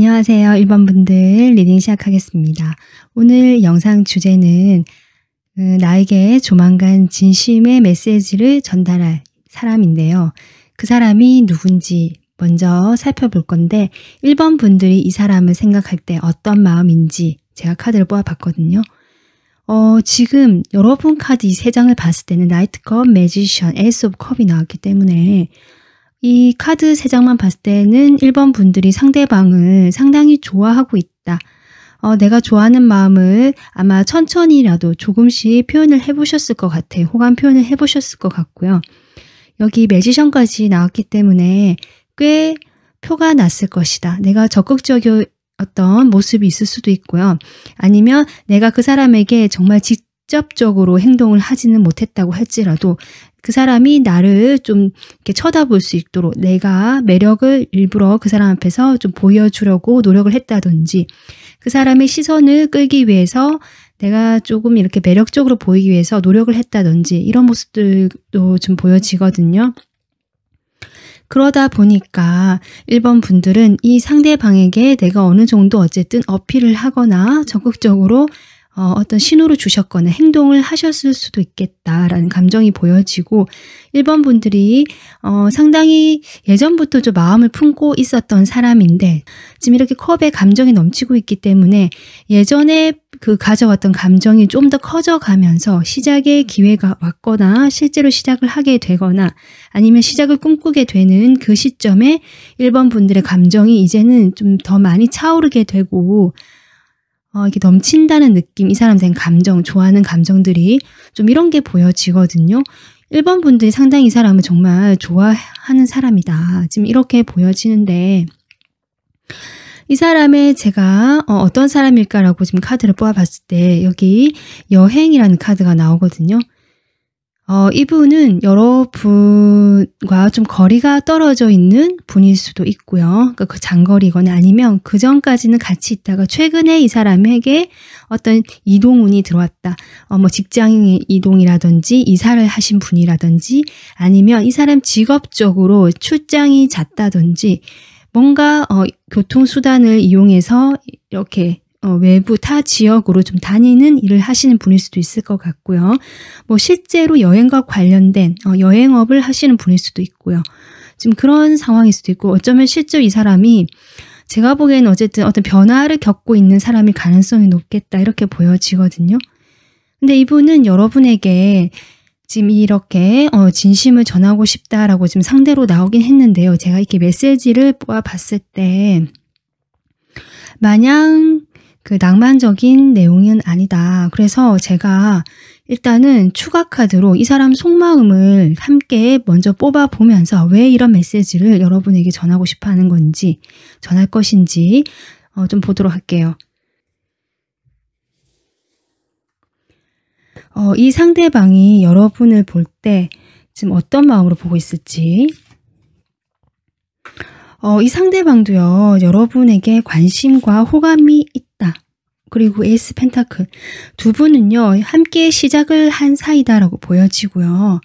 안녕하세요. 1번 분들 리딩 시작하겠습니다. 오늘 영상 주제는 나에게 조만간 진심의 메시지를 전달할 사람인데요. 그 사람이 누군지 먼저 살펴볼 건데 1번 분들이 이 사람을 생각할 때 어떤 마음인지 제가 카드를 뽑아봤거든요. 지금 여러분 카드 이 3장을 봤을 때는 나이트컵, 매지션, 에이스 오브 컵이 나왔기 때문에 이 카드 3장만 봤을 때는 1번 분들이 상대방을 상당히 좋아하고 있다. 내가 좋아하는 마음을 아마 천천히라도 조금씩 표현을 해보셨을 것 같아요. 호감 표현을 해보셨을 것 같고요. 여기 매지션까지 나왔기 때문에 꽤 표가 났을 것이다. 내가 적극적인 어떤 모습이 있을 수도 있고요. 아니면 내가 그 사람에게 정말 직접적으로 행동을 하지는 못했다고 할지라도 그 사람이 나를 좀 이렇게 쳐다볼 수 있도록 내가 매력을 일부러 그 사람 앞에서 좀 보여주려고 노력을 했다든지 그 사람의 시선을 끌기 위해서 내가 조금 이렇게 매력적으로 보이기 위해서 노력을 했다든지 이런 모습들도 좀 보여지거든요. 그러다 보니까 1번 분들은 이 상대방에게 내가 어느 정도 어쨌든 어필을 하거나 적극적으로 어떤 신호를 주셨거나 행동을 하셨을 수도 있겠다라는 감정이 보여지고 1번 분들이 상당히 예전부터 좀 마음을 품고 있었던 사람인데 지금 이렇게 컵에 감정이 넘치고 있기 때문에 예전에 그 가져왔던 감정이 좀 더 커져가면서 시작의 기회가 왔거나 실제로 시작을 하게 되거나 아니면 시작을 꿈꾸게 되는 그 시점에 1번 분들의 감정이 이제는 좀 더 많이 차오르게 되고 이게 넘친다는 느낌, 이 사람 된 감정, 좋아하는 감정들이 좀 이런 게 보여지거든요. 1번 분들이 상당히 이 사람을 정말 좋아하는 사람이다. 지금 이렇게 보여지는데 이 사람의 제가 어떤 사람일까라고 지금 카드를 뽑아봤을 때 여기 여행이라는 카드가 나오거든요. 이분은 여러분과 좀 거리가 떨어져 있는 분일 수도 있고요. 그러니까 그 장거리거나 아니면 그 전까지는 같이 있다가 최근에 이 사람에게 어떤 이동운이 들어왔다. 뭐 직장 이동이라든지 이사를 하신 분이라든지 아니면 이 사람 직업적으로 출장이 잦다든지 뭔가 교통수단을 이용해서 이렇게 외부 타 지역으로 좀 다니는 일을 하시는 분일 수도 있을 것 같고요. 뭐 실제로 여행과 관련된 여행업을 하시는 분일 수도 있고요. 지금 그런 상황일 수도 있고 어쩌면 실제로 이 사람이 제가 보기에는 어쨌든 어떤 변화를 겪고 있는 사람일 가능성이 높겠다 이렇게 보여지거든요. 근데 이분은 여러분에게 지금 이렇게 진심을 전하고 싶다라고 지금 상대로 나오긴 했는데요. 제가 이렇게 메시지를 뽑아봤을 때 마냥 그 낭만적인 내용은 아니다. 그래서 제가 일단은 추가 카드로 이 사람 속마음을 함께 먼저 뽑아보면서 왜 이런 메시지를 여러분에게 전하고 싶어 하는 건지 전할 것인지 좀 보도록 할게요. 이 상대방이 여러분을 볼 때 지금 어떤 마음으로 보고 있을지 이 상대방도요. 여러분에게 관심과 호감이 있다. 그리고 에이스 펜타클 두 분은요. 함께 시작을 한 사이다라고 보여지고요.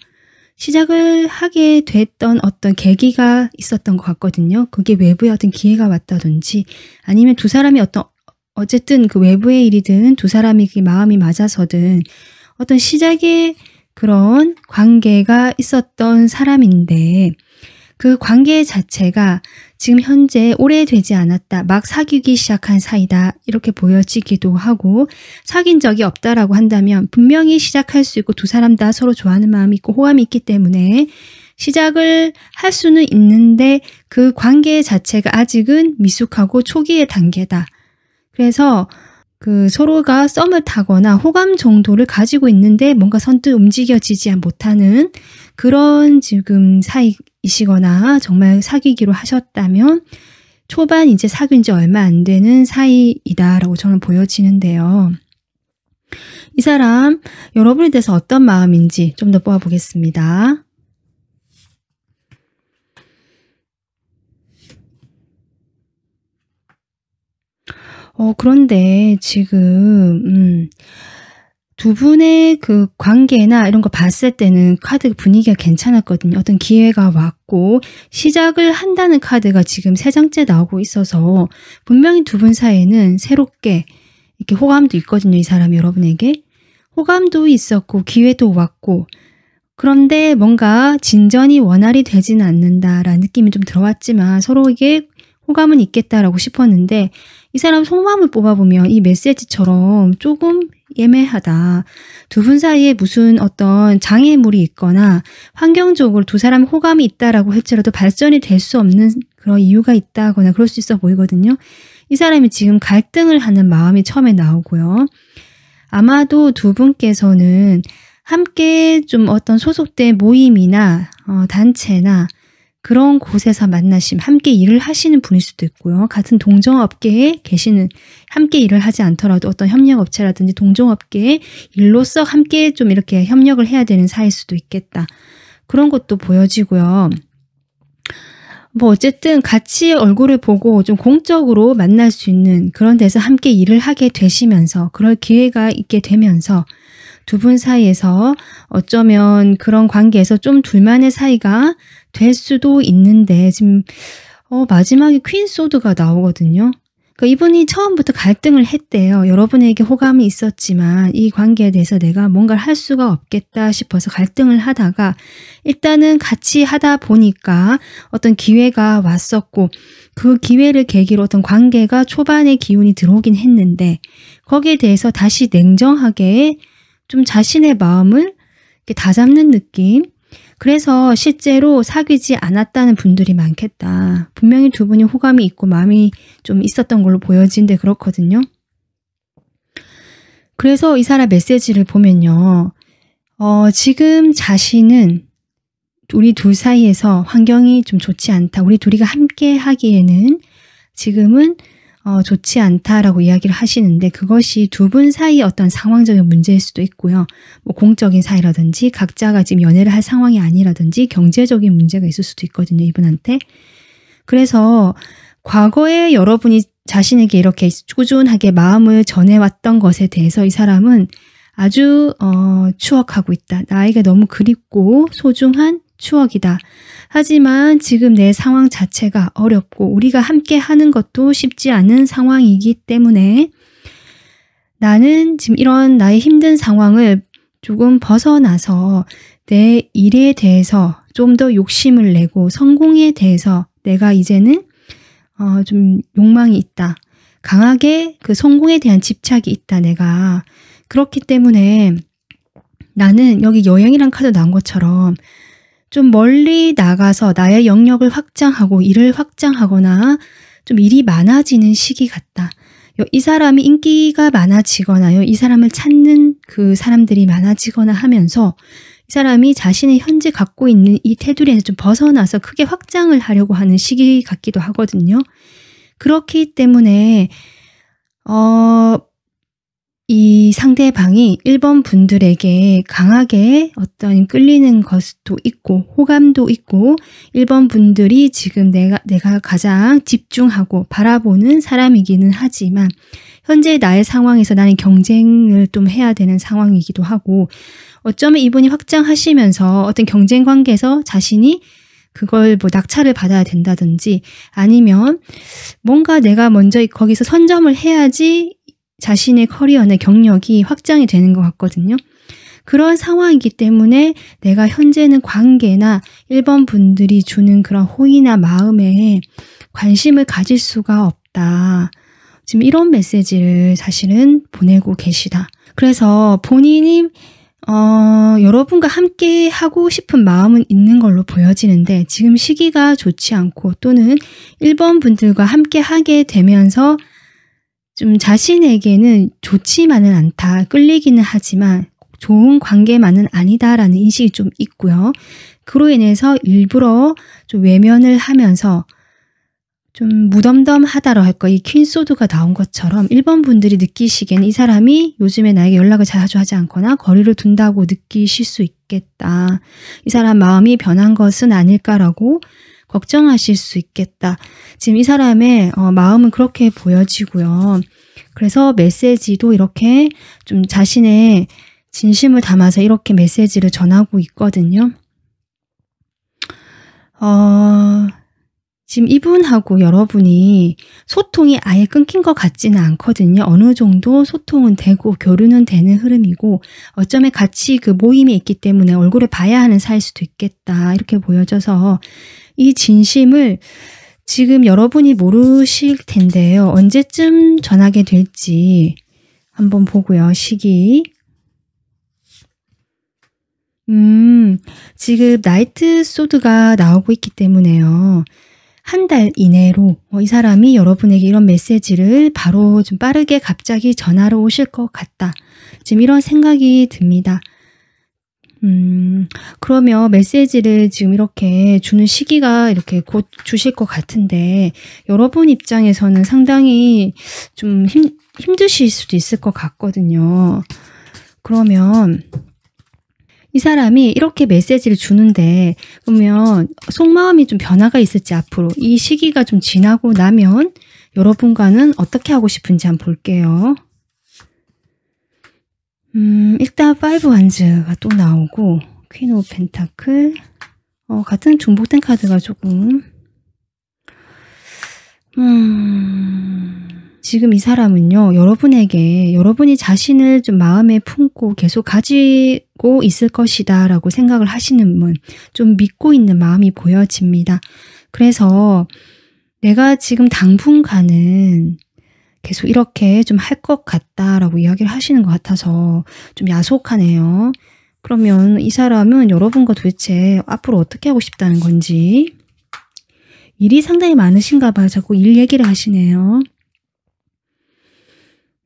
시작을 하게 됐던 어떤 계기가 있었던 것 같거든요. 그게 외부의 어떤 기회가 왔다든지 아니면 두 사람이 어쨌든 그 외부의 일이든 두 사람이 그 마음이 맞아서든 어떤 시작의 그런 관계가 있었던 사람인데 그 관계 자체가 지금 현재 오래되지 않았다. 막 사귀기 시작한 사이다. 이렇게 보여지기도 하고 사귄 적이 없다라고 한다면 분명히 시작할 수 있고 두 사람 다 서로 좋아하는 마음이 있고 호감이 있기 때문에 시작을 할 수는 있는데 그 관계 자체가 아직은 미숙하고 초기의 단계다. 그래서 그 서로가 썸을 타거나 호감 정도를 가지고 있는데 뭔가 선뜻 움직여지지 못하는 그런 지금 사이이시거나 정말 사귀기로 하셨다면 초반 이제 사귄 지 얼마 안 되는 사이이다라고 저는 보여지는데요. 이 사람 여러분에 대해서 어떤 마음인지 좀 더 뽑아보겠습니다. 그런데 지금 두 분의 그 관계나 이런 거 봤을 때는 카드 분위기가 괜찮았거든요. 어떤 기회가 왔고 시작을 한다는 카드가 지금 3장째 나오고 있어서 분명히 두 분 사이에는 새롭게 이렇게 호감도 있거든요. 이 사람이 여러분에게. 호감도 있었고 기회도 왔고 그런데 뭔가 진전이 원활히 되지는 않는다라는 느낌이 좀 들어왔지만 서로에게 호감은 있겠다라고 싶었는데 이 사람 속마음을 뽑아보면 이 메시지처럼 조금 애매하다. 두 분 사이에 무슨 어떤 장애물이 있거나 환경적으로 두 사람 호감이 있다라고 할지라도 발전이 될 수 없는 그런 이유가 있다거나 그럴 수 있어 보이거든요. 이 사람이 지금 갈등을 하는 마음이 처음에 나오고요. 아마도 두 분께서는 함께 좀 어떤 소속된 모임이나 단체나 그런 곳에서 만나시면 함께 일을 하시는 분일 수도 있고요. 같은 동종업계에 계시는 함께 일을 하지 않더라도 어떤 협력업체라든지 동종업계에 일로서 함께 좀 이렇게 협력을 해야 되는 사이일 수도 있겠다. 그런 것도 보여지고요. 뭐 어쨌든 같이 얼굴을 보고 좀 공적으로 만날 수 있는 그런 데서 함께 일을 하게 되시면서 그럴 기회가 있게 되면서 두 분 사이에서 어쩌면 그런 관계에서 좀 둘만의 사이가 될 수도 있는데 지금 마지막에 퀸 소드가 나오거든요. 그러니까 이분이 처음부터 갈등을 했대요. 여러분에게 호감이 있었지만 이 관계에 대해서 내가 뭔가를 할 수가 없겠다 싶어서 갈등을 하다가 일단은 같이 하다 보니까 어떤 기회가 왔었고 그 기회를 계기로 어떤 관계가 초반에 기운이 들어오긴 했는데 거기에 대해서 다시 냉정하게 좀 자신의 마음을 이렇게 다잡는 느낌. 그래서 실제로 사귀지 않았다는 분들이 많겠다. 분명히 두 분이 호감이 있고 마음이 좀 있었던 걸로 보여지는데 그렇거든요. 그래서 이 사람 메시지를 보면요. 지금 자신은 우리 둘 사이에서 환경이 좀 좋지 않다. 우리 둘이가 함께 하기에는 지금은 좋지 않다라고 이야기를 하시는데 그것이 두 분 사이의 어떤 상황적인 문제일 수도 있고요. 뭐 공적인 사이라든지 각자가 지금 연애를 할 상황이 아니라든지 경제적인 문제가 있을 수도 있거든요. 이분한테. 그래서 과거에 여러분이 자신에게 이렇게 꾸준하게 마음을 전해왔던 것에 대해서 이 사람은 아주 추억하고 있다. 나에게 너무 그립고 소중한 추억이다. 하지만 지금 내 상황 자체가 어렵고 우리가 함께 하는 것도 쉽지 않은 상황이기 때문에 나는 지금 이런 나의 힘든 상황을 조금 벗어나서 내 일에 대해서 좀 더 욕심을 내고 성공에 대해서 내가 이제는 좀 욕망이 있다. 강하게 그 성공에 대한 집착이 있다. 내가. 그렇기 때문에 나는 여기 여행이란 카드 나온 것처럼 좀 멀리 나가서 나의 영역을 확장하고 일을 확장하거나 좀 일이 많아지는 시기 같다. 이 사람이 인기가 많아지거나요. 이 사람을 찾는 그 사람들이 많아지거나 하면서 이 사람이 자신이 현재 갖고 있는 이 테두리에서 좀 벗어나서 크게 확장을 하려고 하는 시기 같기도 하거든요. 그렇기 때문에 이 상대방이 1번 분들에게 강하게 어떤 끌리는 것도 있고 호감도 있고 1번 분들이 지금 내가 가장 집중하고 바라보는 사람이기는 하지만 현재 나의 상황에서 나는 경쟁을 좀 해야 되는 상황이기도 하고 어쩌면 이분이 확장하시면서 어떤 경쟁 관계에서 자신이 그걸 뭐 낙찰을 받아야 된다든지 아니면 뭔가 내가 먼저 거기서 선점을 해야지 자신의 커리어나 경력이 확장이 되는 것 같거든요. 그런 상황이기 때문에 내가 현재는 관계나 1번 분들이 주는 그런 호의나 마음에 관심을 가질 수가 없다. 지금 이런 메시지를 사실은 보내고 계시다. 그래서 본인이 여러분과 함께 하고 싶은 마음은 있는 걸로 보여지는데 지금 시기가 좋지 않고 또는 1번 분들과 함께 하게 되면서 좀 자신에게는 좋지만은 않다. 끌리기는 하지만 좋은 관계만은 아니다라는 인식이 좀 있고요. 그로 인해서 일부러 좀 외면을 하면서 좀 무덤덤하다로 할까. 이 퀸소드가 나온 것처럼 1번 분들이 느끼시기에는 이 사람이 요즘에 나에게 연락을 자주 하지 않거나 거리를 둔다고 느끼실 수 있겠다. 이 사람 마음이 변한 것은 아닐까라고 걱정하실 수 있겠다. 지금 이 사람의 마음은 그렇게 보여지고요. 그래서 메시지도 이렇게 좀 자신의 진심을 담아서 이렇게 메시지를 전하고 있거든요. 지금 이분하고 여러분이 소통이 아예 끊긴 것 같지는 않거든요. 어느 정도 소통은 되고 교류는 되는 흐름이고 어쩌면 같이 그 모임에 있기 때문에 얼굴을 봐야 하는 사이일 수도 있겠다 이렇게 보여져서 이 진심을 지금 여러분이 모르실 텐데요. 언제쯤 전하게 될지 한번 보고요. 시기. 지금 나이트 소드가 나오고 있기 때문에요. 한 달 이내로 이 사람이 여러분에게 이런 메시지를 바로 좀 빠르게 갑자기 전하러 오실 것 같다. 지금 이런 생각이 듭니다. 그러면 메시지를 지금 이렇게 주는 시기가 이렇게 곧 주실 것 같은데 여러분 입장에서는 상당히 좀 힘드실 수도 있을 것 같거든요. 그러면 이 사람이 이렇게 메시지를 주는데 그러면 속마음이 좀 변화가 있을지 앞으로 이 시기가 좀 지나고 나면 여러분과는 어떻게 하고 싶은지 한번 볼게요. 일단 5 wands가 또 나오고 퀸 오브 펜타클 같은 중복된 카드가 조금 지금 이 사람은요, 여러분에게 여러분이 자신을 좀 마음에 품고 계속 가지고 있을 것이다 라고 생각을 하시는 분, 좀 믿고 있는 마음이 보여집니다. 그래서 내가 지금 당분간은 계속 이렇게 좀 할 것 같다라고 이야기를 하시는 것 같아서 좀 야속하네요. 그러면 이 사람은 여러분과 도대체 앞으로 어떻게 하고 싶다는 건지 일이 상당히 많으신가 봐요. 자꾸 일 얘기를 하시네요.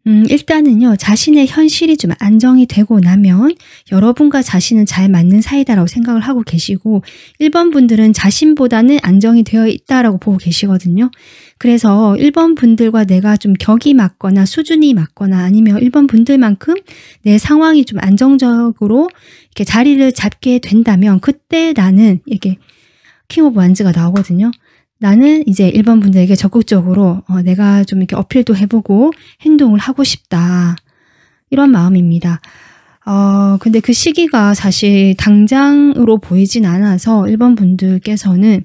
일단은요, 자신의 현실이 좀 안정이 되고 나면 여러분과 자신은 잘 맞는 사이다라고 생각을 하고 계시고 1번 분들은 자신보다는 안정이 되어 있다라고 보고 계시거든요. 그래서 1번 분들과 내가 좀 격이 맞거나 수준이 맞거나 아니면 1번 분들만큼 내 상황이 좀 안정적으로 이렇게 자리를 잡게 된다면 그때 나는 이렇게 킹 오브 완즈가 나오거든요. 나는 이제 1번 분들에게 적극적으로 내가 좀 이렇게 어필도 해보고 행동을 하고 싶다. 이런 마음입니다. 근데 그 시기가 사실 당장으로 보이진 않아서 1번 분들께서는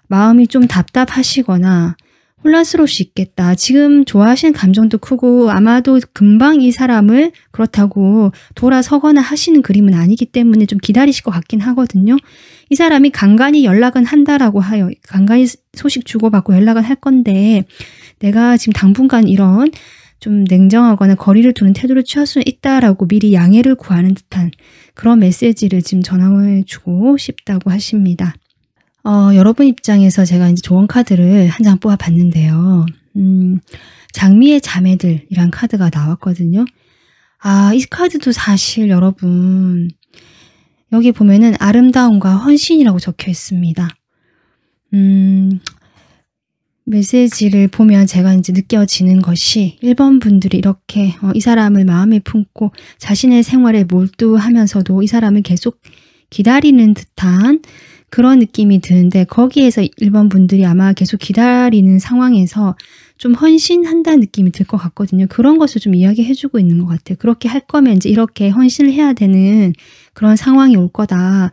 마음이 좀 답답하시거나 혼란스러울 수 있겠다. 지금 좋아하시는 감정도 크고 아마도 금방 이 사람을 그렇다고 돌아서거나 하시는 그림은 아니기 때문에 좀 기다리실 것 같긴 하거든요. 이 사람이 간간히 연락은 한다라고 하여 간간히 소식 주고받고 연락은 할 건데 내가 지금 당분간 이런 좀 냉정하거나 거리를 두는 태도를 취할 수 있다라고 미리 양해를 구하는 듯한 그런 메시지를 지금 전해주고 싶다고 하십니다. 여러분 입장에서 제가 이제 조언 카드를 한 장 뽑아 봤는데요. 장미의 자매들이란 카드가 나왔거든요. 이 카드도 사실 여러분 여기 보면은 아름다움과 헌신이라고 적혀 있습니다. 메시지를 보면 제가 이제 느껴지는 것이 1번 분들이 이렇게 이 사람을 마음에 품고 자신의 생활에 몰두하면서도 이 사람을 계속 기다리는 듯한 그런 느낌이 드는데 거기에서 1번 분들이 아마 계속 기다리는 상황에서 좀 헌신한다는 느낌이 들 것 같거든요. 그런 것을 좀 이야기해주고 있는 것 같아요. 그렇게 할 거면 이제 이렇게 헌신을 해야 되는 그런 상황이 올 거다.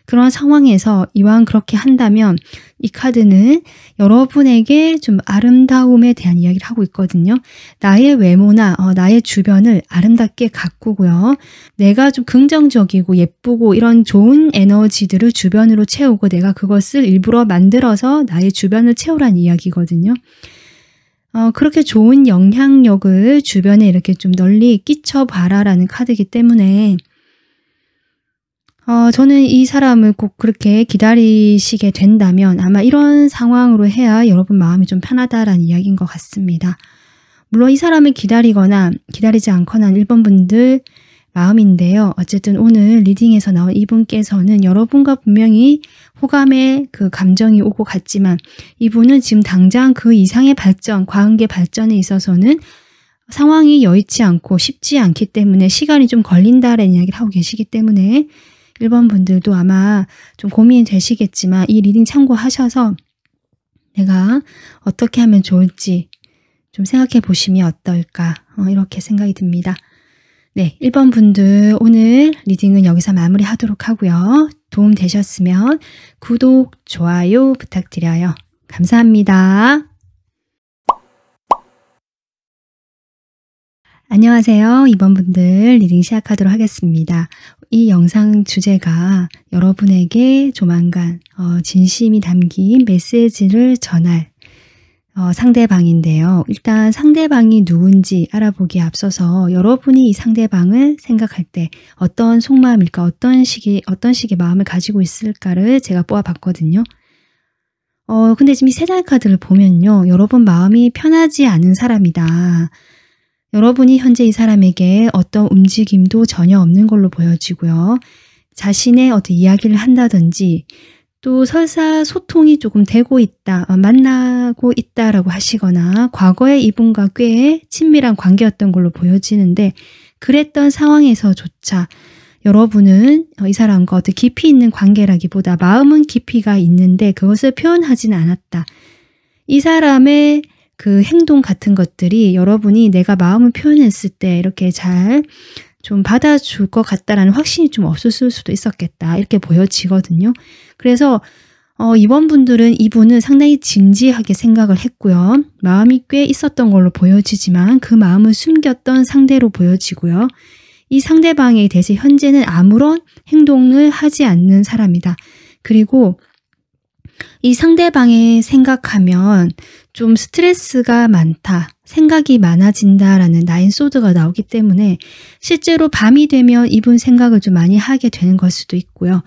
그런 상황에서 이왕 그렇게 한다면 이 카드는 여러분에게 좀 아름다움에 대한 이야기를 하고 있거든요. 나의 외모나 나의 주변을 아름답게 가꾸고요. 내가 좀 긍정적이고 예쁘고 이런 좋은 에너지들을 주변으로 채우고 내가 그것을 일부러 만들어서 나의 주변을 채우라는 이야기거든요. 그렇게 좋은 영향력을 주변에 이렇게 좀 널리 끼쳐봐라라는 카드이기 때문에 저는 이 사람을 꼭 그렇게 기다리시게 된다면 아마 이런 상황으로 해야 여러분 마음이 좀 편하다라는 이야기인 것 같습니다. 물론 이 사람을 기다리거나 기다리지 않거나 1번 분들 마음인데요. 어쨌든 오늘 리딩에서 나온 이분께서는 여러분과 분명히 호감의 그 감정이 오고 갔지만 이분은 지금 당장 그 이상의 발전, 관계 발전에 있어서는 상황이 여의치 않고 쉽지 않기 때문에 시간이 좀 걸린다라는 이야기를 하고 계시기 때문에 1번 분들도 아마 좀 고민이 되시겠지만 이 리딩 참고하셔서 내가 어떻게 하면 좋을지 좀 생각해 보시면 어떨까 이렇게 생각이 듭니다. 네, 1번 분들 오늘 리딩은 여기서 마무리하도록 하고요. 도움 되셨으면 구독, 좋아요 부탁드려요. 감사합니다. 안녕하세요. 2번 분들 리딩 시작하도록 하겠습니다. 이 영상 주제가 여러분에게 조만간 진심이 담긴 메시지를 전할 상대방인데요. 일단 상대방이 누군지 알아보기에 앞서서 여러분이 이 상대방을 생각할 때 어떤 속마음일까, 어떤 식의 마음을 가지고 있을까를 제가 뽑아봤거든요. 근데 지금 이 세 장의 카드를 보면요. 여러분 마음이 편하지 않은 사람이다. 여러분이 현재 이 사람에게 어떤 움직임도 전혀 없는 걸로 보여지고요. 자신의 어떤 이야기를 한다든지 또 설사 소통이 조금 되고 있다, 만나고 있다라고 하시거나 과거에 이분과 꽤 친밀한 관계였던 걸로 보여지는데 그랬던 상황에서조차 여러분은 이 사람과 어떤 깊이 있는 관계라기보다 마음은 깊이가 있는데 그것을 표현하지는 않았다. 이 사람의 그 행동 같은 것들이 여러분이 내가 마음을 표현했을 때 이렇게 잘 좀 받아줄 것 같다라는 확신이 좀 없었을 수도 있었겠다. 이렇게 보여지거든요. 그래서 이번 분들은 이분을 상당히 진지하게 생각을 했고요. 마음이 꽤 있었던 걸로 보여지지만 그 마음을 숨겼던 상대로 보여지고요. 이 상대방에 대해서 현재는 아무런 행동을 하지 않는 사람이다. 그리고 이 상대방의 생각하면 좀 스트레스가 많다, 생각이 많아진다라는 나인 소드가 나오기 때문에 실제로 밤이 되면 이분 생각을 좀 많이 하게 되는 걸 수도 있고요.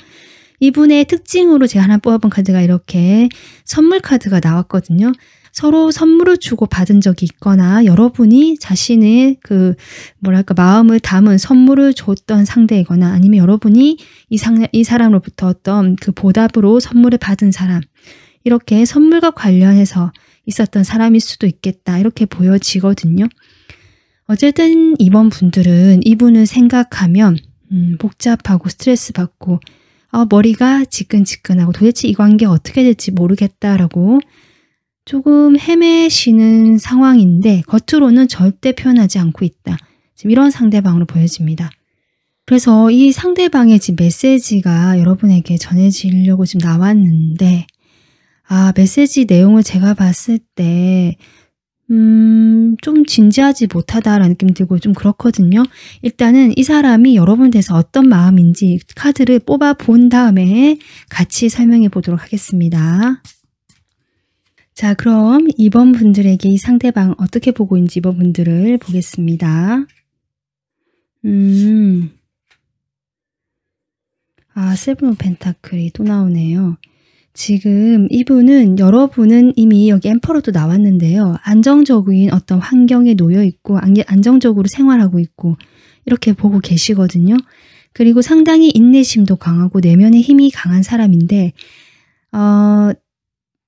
이분의 특징으로 제가 하나 뽑아본 카드가 이렇게 선물 카드가 나왔거든요. 서로 선물을 주고 받은 적이 있거나 여러분이 자신의 마음을 담은 선물을 줬던 상대이거나 아니면 여러분이 이 사람으로부터 어떤 그 보답으로 선물을 받은 사람, 이렇게 선물과 관련해서 있었던 사람일 수도 있겠다. 이렇게 보여지거든요. 어쨌든 이번 분들은 이분을 생각하면 복잡하고 스트레스 받고 머리가 지끈지끈하고 도대체 이 관계 어떻게 될지 모르겠다라고 조금 헤매시는 상황인데 겉으로는 절대 표현하지 않고 있다. 지금 이런 상대방으로 보여집니다. 그래서 이 상대방의 지금 메시지가 여러분에게 전해지려고 지금 나왔는데 메시지 내용을 제가 봤을 때 좀 진지하지 못하다라는 느낌이 들고 좀 그렇거든요. 일단은 이 사람이 여러분에 대해서 어떤 마음인지 카드를 뽑아 본 다음에 같이 설명해 보도록 하겠습니다. 자, 그럼 2번 분들에게 이 상대방 어떻게 보고 있는지 2번 분들을 보겠습니다. 세븐 오브 펜타클이 또 나오네요. 지금 이분은 여러분은 이미 여기 엠퍼러도 나왔는데요. 안정적인 어떤 환경에 놓여 있고 안정적으로 생활하고 있고 이렇게 보고 계시거든요. 그리고 상당히 인내심도 강하고 내면의 힘이 강한 사람인데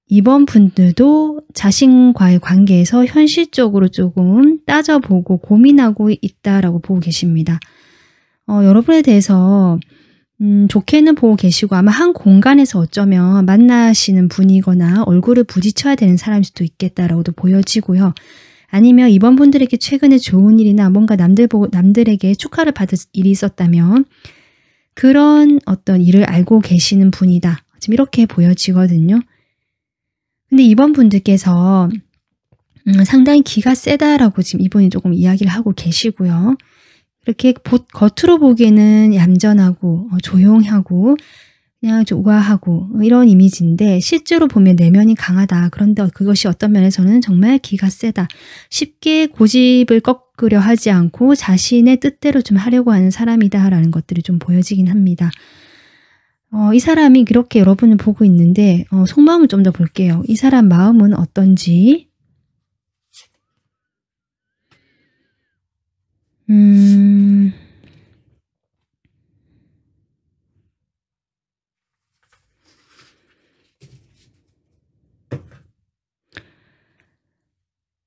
이번 분들도 자신과의 관계에서 현실적으로 조금 따져보고 고민하고 있다라고 보고 계십니다. 여러분에 대해서 좋게는 보고 계시고 아마 한 공간에서 어쩌면 만나시는 분이거나 얼굴을 부딪혀야 되는 사람일 수도 있겠다라고도 보여지고요. 아니면 이번 분들에게 최근에 좋은 일이나 뭔가 남들에게 축하를 받을 일이 있었다면 그런 어떤 일을 알고 계시는 분이다. 지금 이렇게 보여지거든요. 근데 이번 분들께서 상당히 기가 세다라고 지금 이분이 조금 이야기를 하고 계시고요. 이렇게 겉으로 보기에는 얌전하고 조용하고 그냥 좀 우아하고 이런 이미지인데 실제로 보면 내면이 강하다. 그런데 그것이 어떤 면에서는 정말 기가 세다. 쉽게 고집을 꺾으려 하지 않고 자신의 뜻대로 좀 하려고 하는 사람이다라는 것들이 좀 보여지긴 합니다. 이 사람이 그렇게 여러분을 보고 있는데 속마음을 좀 더 볼게요. 이 사람 마음은 어떤지.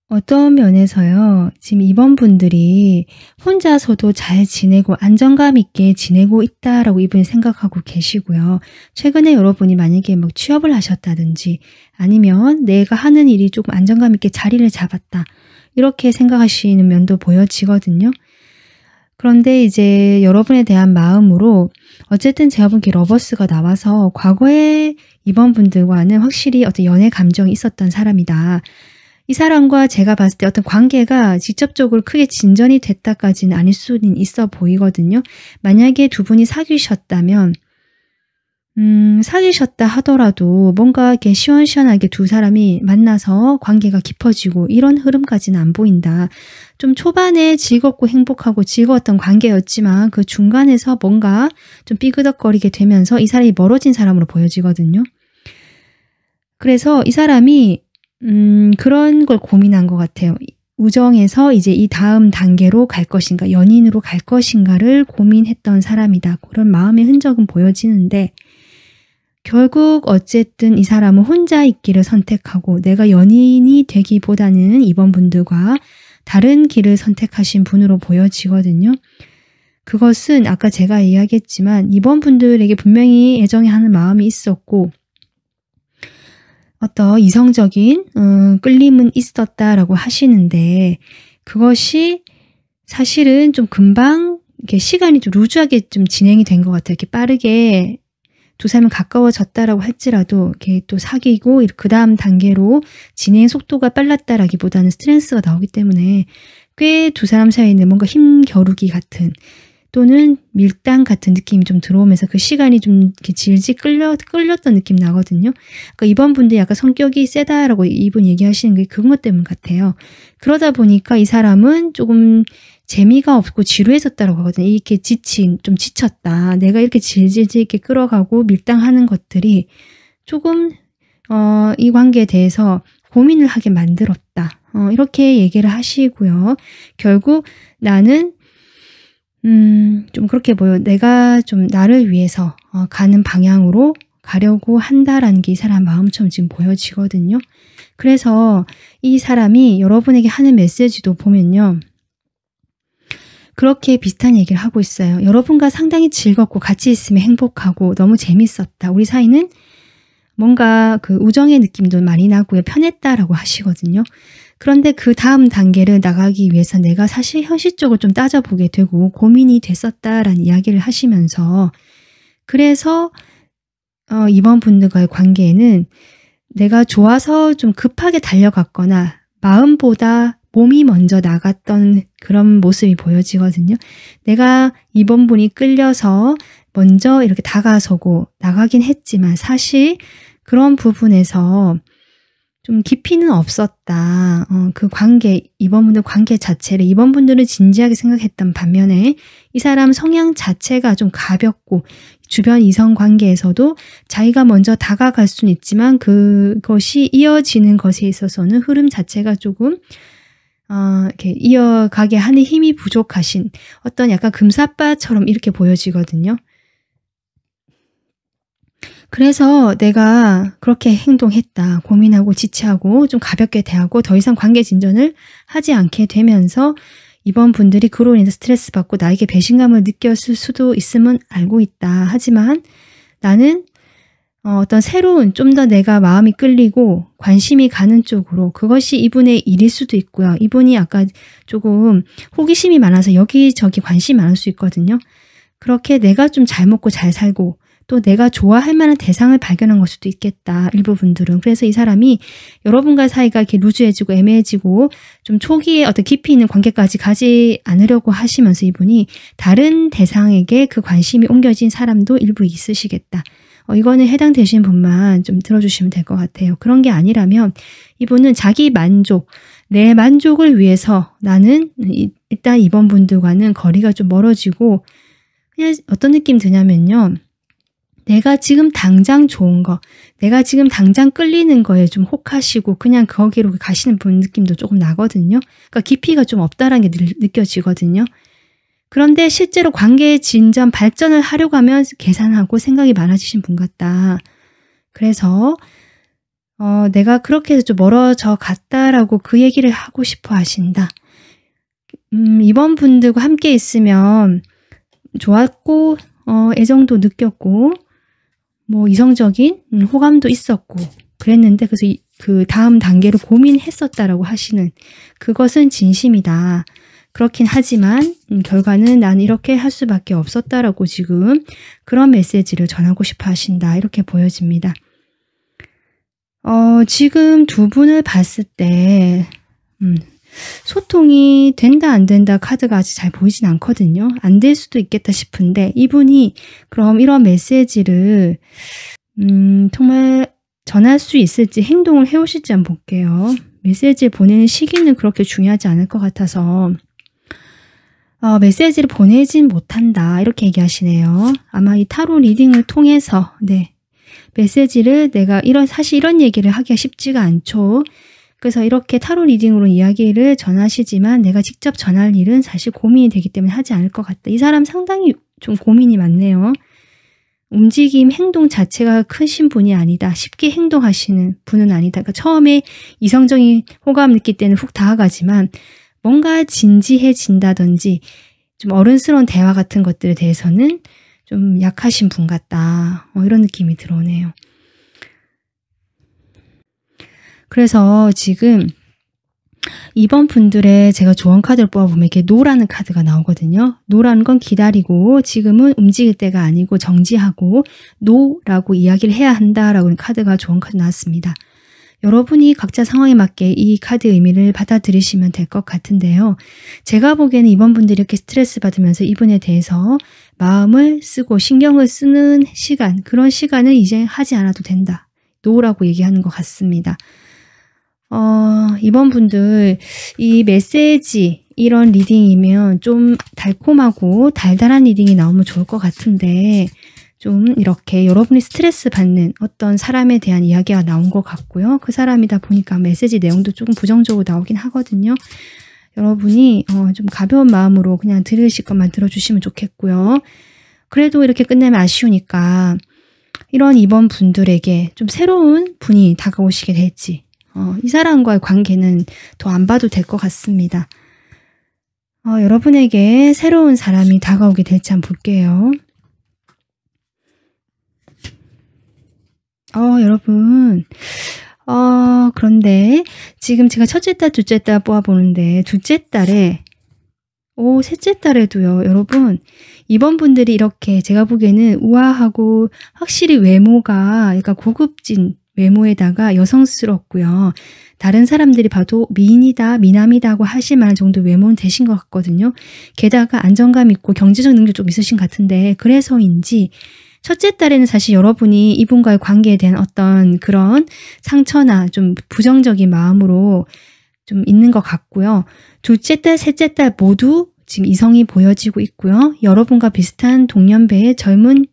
어떤 면에서요. 지금 이번 분들이 혼자서도 잘 지내고 안정감 있게 지내고 있다라고 이분이 생각하고 계시고요. 최근에 여러분이 만약에 뭐 취업을 하셨다든지 아니면 내가 하는 일이 조금 안정감 있게 자리를 잡았다. 이렇게 생각하시는 면도 보여지거든요. 그런데 이제 여러분에 대한 마음으로 어쨌든 여러분께 러버스가 나와서 과거에 이번 분들과는 확실히 어떤 연애 감정이 있었던 사람이다. 이 사람과 제가 봤을 때 어떤 관계가 직접적으로 크게 진전이 됐다까지는 아닐 수는 있어 보이거든요. 만약에 두 분이 사귀셨다면 사귀셨다 하더라도 뭔가 이렇게 시원시원하게 두 사람이 만나서 관계가 깊어지고 이런 흐름까지는 안 보인다. 좀 초반에 즐겁고 행복하고 즐거웠던 관계였지만 그 중간에서 뭔가 좀 삐그덕거리게 되면서 이 사람이 멀어진 사람으로 보여지거든요. 그래서 이 사람이 그런 걸 고민한 것 같아요. 우정에서 이제 이 다음 단계로 갈 것인가, 연인으로 갈 것인가를 고민했던 사람이다. 그런 마음의 흔적은 보여지는데 결국 어쨌든 이 사람은 혼자 있기를 선택하고 내가 연인이 되기보다는 이번 분들과 다른 길을 선택하신 분으로 보여지거든요. 그것은 아까 제가 이야기했지만 이번 분들에게 분명히 애정이 하는 마음이 있었고 어떤 이성적인 끌림은 있었다라고 하시는데 그것이 사실은 좀 금방 이렇게 시간이 좀 루즈하게 좀 진행이 된 것 같아요. 이렇게 빠르게 두 사람이 가까워졌다라고 할지라도 이렇게 또 사귀고 그 다음 단계로 진행 속도가 빨랐다라기보다는 스트레스가 나오기 때문에 꽤 두 사람 사이에는 뭔가 힘겨루기 같은 또는 밀당 같은 느낌이 좀 들어오면서 그 시간이 좀 이렇게 질질 끌렸던 느낌 나거든요. 그러니까 이번 분들이 약간 성격이 세다라고 이분 얘기하시는 게 그것 때문 같아요. 그러다 보니까 이 사람은 조금 재미가 없고 지루해졌다라고 하거든요. 이렇게 좀 지쳤다. 내가 이렇게 질질 이렇게 끌어가고 밀당하는 것들이 조금 이 관계에 대해서 고민을 하게 만들었다. 이렇게 얘기를 하시고요. 결국 나는 좀 그렇게 보여. 내가 좀 나를 위해서 가는 방향으로 가려고 한다라는 게 이 사람 마음처럼 지금 보여지거든요. 그래서 이 사람이 여러분에게 하는 메시지도 보면요. 그렇게 비슷한 얘기를 하고 있어요. 여러분과 상당히 즐겁고 같이 있으면 행복하고 너무 재밌었다. 우리 사이는 뭔가 그 우정의 느낌도 많이 나고요. 편했다라고 하시거든요. 그런데 그 다음 단계를 나가기 위해서 내가 사실 현실적으로 좀 따져보게 되고 고민이 됐었다라는 이야기를 하시면서 그래서 이번 분들과의 관계에는 내가 좋아서 좀 급하게 달려갔거나 마음보다 몸이 먼저 나갔던 그런 모습이 보여지거든요. 내가 이번 분이 끌려서 먼저 이렇게 다가서고 나가긴 했지만 사실 그런 부분에서 좀 깊이는 없었다. 그 관계, 이번 분들 관계 자체를 이번 분들은 진지하게 생각했던 반면에 이 사람 성향 자체가 좀 가볍고 주변 이성 관계에서도 자기가 먼저 다가갈 수는 있지만 그것이 이어지는 것에 있어서는 흐름 자체가 조금 이렇게 이어가게 하는 힘이 부족하신 어떤 약간 금사빠처럼 이렇게 보여지거든요. 그래서 내가 그렇게 행동했다. 고민하고 지체하고 좀 가볍게 대하고 더 이상 관계 진전을 하지 않게 되면서 이번 분들이 그로 인해서 스트레스 받고 나에게 배신감을 느꼈을 수도 있음은 알고 있다. 하지만 나는 어떤 새로운 좀 더 내가 마음이 끌리고 관심이 가는 쪽으로 그것이 이분의 일일 수도 있고요. 이분이 아까 조금 호기심이 많아서 여기저기 관심이 많을 수 있거든요. 그렇게 내가 좀 잘 먹고 잘 살고 또 내가 좋아할 만한 대상을 발견한 걸 수도 있겠다. 일부 분들은. 그래서 이 사람이 여러분과 사이가 이렇게 루즈해지고 애매해지고 좀 초기에 어떤 깊이 있는 관계까지 가지 않으려고 하시면서 이분이 다른 대상에게 그 관심이 옮겨진 사람도 일부 있으시겠다. 이거는 해당되신 분만 좀 들어주시면 될 것 같아요. 그런 게 아니라면 이분은 자기 만족, 내 만족을 위해서 나는 일단 이번 분들과는 거리가 좀 멀어지고 그냥 어떤 느낌 드냐면요. 내가 지금 당장 좋은 거, 내가 지금 당장 끌리는 거에 좀 혹하시고 그냥 거기로 가시는 분 느낌도 조금 나거든요. 그러니까 깊이가 좀 없다라는 게 느껴지거든요. 그런데 실제로 관계의 진전, 발전을 하려고 하면 계산하고 생각이 많아지신 분 같다. 그래서 내가 그렇게 해서 좀 멀어져 갔다라고 그 얘기를 하고 싶어 하신다. 이번 분들과 함께 있으면 좋았고 애정도 느꼈고 뭐 이성적인 호감도 있었고 그랬는데 그래서 그 다음 단계로 고민했었다라고 하시는 그것은 진심이다. 그렇긴 하지만 결과는 난 이렇게 할 수밖에 없었다라고 지금 그런 메시지를 전하고 싶어 하신다. 이렇게 보여집니다. 지금 두 분을 봤을 때 소통이 된다 안 된다 카드가 아직 잘 보이진 않거든요. 안 될 수도 있겠다 싶은데 이분이 그럼 이런 메시지를 정말 전할 수 있을지 행동을 해오실지 한번 볼게요. 메시지를 보내는 시기는 그렇게 중요하지 않을 것 같아서 메시지를 보내진 못한다 이렇게 얘기하시네요. 아마 이 타로 리딩을 통해서 메시지를 내가 사실 이런 얘기를 하기가 쉽지가 않죠. 그래서 이렇게 타로 리딩으로 이야기를 전하시지만 내가 직접 전할 일은 사실 고민이 되기 때문에 하지 않을 것 같다. 이 사람 상당히 좀 고민이 많네요. 움직임, 행동 자체가 크신 분이 아니다. 쉽게 행동하시는 분은 아니다. 그러니까 처음에 이성적인 호감을 느낄 때는 훅 다가가지만 뭔가 진지해진다든지 좀 어른스러운 대화 같은 것들에 대해서는 좀 약하신 분 같다. 이런 느낌이 들어오네요. 그래서 지금 이번 분들의 제가 조언 카드를 뽑아보면 이렇게 노라는 카드가 나오거든요. 노라는 건 기다리고 지금은 움직일 때가 아니고 정지하고 노라고 이야기를 해야 한다라고 카드가 조언 카드 나왔습니다. 여러분이 각자 상황에 맞게 이 카드의 의미를 받아들이시면 될 것 같은데요. 제가 보기에는 이번 분들이 이렇게 스트레스 받으면서 이분에 대해서 마음을 쓰고 신경을 쓰는 시간, 그런 시간을 이제 하지 않아도 된다. 노라고 얘기하는 것 같습니다. 이번 분들 이 메시지 이런 리딩이면 좀 달콤하고 달달한 리딩이 나오면 좋을 것 같은데 좀 이렇게 여러분이 스트레스 받는 어떤 사람에 대한 이야기가 나온 것 같고요. 그 사람이다 보니까 메시지 내용도 조금 부정적으로 나오긴 하거든요. 여러분이 좀 가벼운 마음으로 그냥 들으실 것만 들어주시면 좋겠고요. 그래도 이렇게 끝내면 아쉬우니까 이런 이번 분들에게 좀 새로운 분이 다가오시게 될지 이 사람과의 관계는 더 안 봐도 될 것 같습니다. 여러분에게 새로운 사람이 다가오게 될지 한번 볼게요. 여러분 그런데 지금 제가 첫째 딸, 둘째 딸 뽑아보는데 둘째 딸에 셋째 딸에도요. 여러분 이번 분들이 이렇게 제가 보기에는 우아하고 확실히 외모가 약간 고급진 외모에다가 여성스럽고요. 다른 사람들이 봐도 미인이다, 미남이다 하고 하실 만한 정도 외모는 되신 것 같거든요. 게다가 안정감 있고 경제적 능력 좀 있으신 것 같은데 그래서인지 첫째 딸에는 사실 여러분이 이분과의 관계에 대한 어떤 그런 상처나 좀 부정적인 마음으로 좀 있는 것 같고요. 둘째 딸, 셋째 딸 모두 지금 이성이 보여지고 있고요. 여러분과 비슷한 동년배의 젊은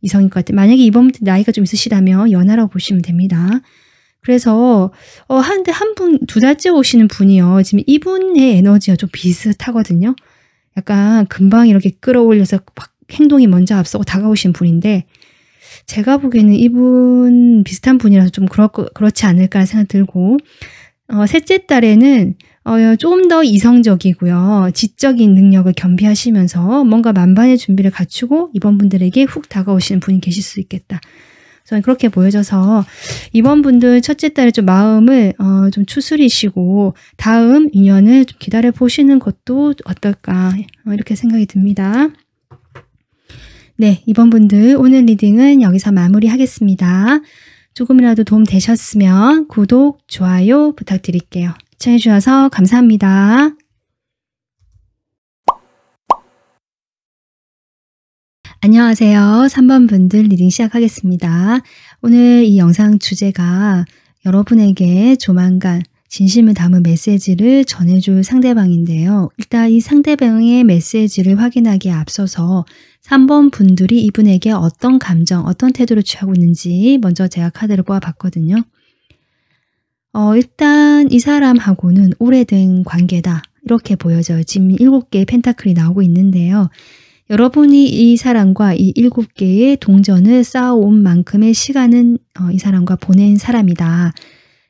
이성일 것 같아요. 만약에 이번 나이가 좀 있으시다면 연하라고 보시면 됩니다. 그래서 한데 한 분, 두 달째 오시는 분이요. 지금 이분의 에너지가 좀 비슷하거든요. 약간 금방 이렇게 끌어올려서 막 행동이 먼저 앞서고 다가오신 분인데 제가 보기에는 이분 비슷한 분이라서 좀 그렇지 않을까 생각 들고 셋째 딸에는 좀 더 이성적이고요. 지적인 능력을 겸비하시면서 뭔가 만반의 준비를 갖추고 이번 분들에게 훅 다가오시는 분이 계실 수 있겠다. 저는 그렇게 보여져서 이번 분들 첫째 딸의 좀 마음을 좀 추스리시고 다음 인연을 좀 기다려 보시는 것도 어떨까 이렇게 생각이 듭니다. 네, 이번 분들 오늘 리딩은 여기서 마무리하겠습니다. 조금이라도 도움 되셨으면 구독, 좋아요 부탁드릴게요. 시청해주셔서 감사합니다. 안녕하세요. 3번 분들 리딩 시작하겠습니다. 오늘 이 영상 주제가 여러분에게 조만간 진심을 담은 메시지를 전해줄 상대방인데요. 일단 이 상대방의 메시지를 확인하기에 앞서서 3번 분들이 이분에게 어떤 감정, 어떤 태도를 취하고 있는지 먼저 제가 카드를 뽑아봤거든요. 일단 이 사람하고는 오래된 관계다. 이렇게 보여져요. 지금 7개의 펜타클이 나오고 있는데요. 여러분이 이 사람과 이 7개의 동전을 쌓아온 만큼의 시간은 이 사람과 보낸 사람이다.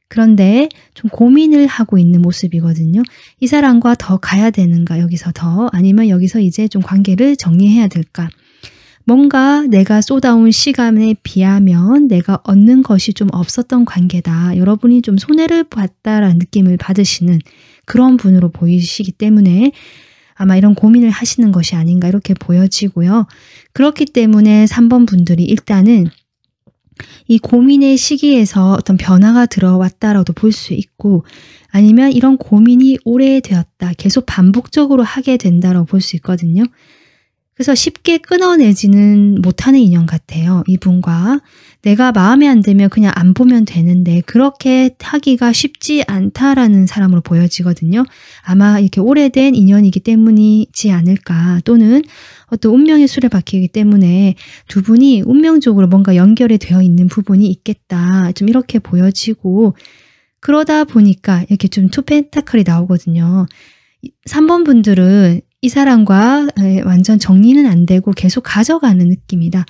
그런데 좀 고민을 하고 있는 모습이거든요. 이 사람과 더 가야 되는가, 여기서 더, 아니면 여기서 이제 좀 관계를 정리해야 될까. 뭔가 내가 쏟아온 시간에 비하면 내가 얻는 것이 좀 없었던 관계다. 여러분이 좀 손해를 봤다라는 느낌을 받으시는 그런 분으로 보이시기 때문에 아마 이런 고민을 하시는 것이 아닌가 이렇게 보여지고요. 그렇기 때문에 3번 분들이 일단은 이 고민의 시기에서 어떤 변화가 들어왔다라고도 볼 수 있고 아니면 이런 고민이 오래되었다. 계속 반복적으로 하게 된다라고 볼 수 있거든요. 그래서 쉽게 끊어내지는 못하는 인연 같아요. 이분과 내가 마음에 안 들면 그냥 안 보면 되는데 그렇게 하기가 쉽지 않다라는 사람으로 보여지거든요. 아마 이렇게 오래된 인연이기 때문이지 않을까 또는 어떤 운명의 수레바퀴이기 때문에 두 분이 운명적으로 뭔가 연결이 되어 있는 부분이 있겠다. 좀 이렇게 보여지고 그러다 보니까 이렇게 좀 투 펜타클이 나오거든요. 3번 분들은 이 사람과 완전 정리는 안 되고 계속 가져가는 느낌이다.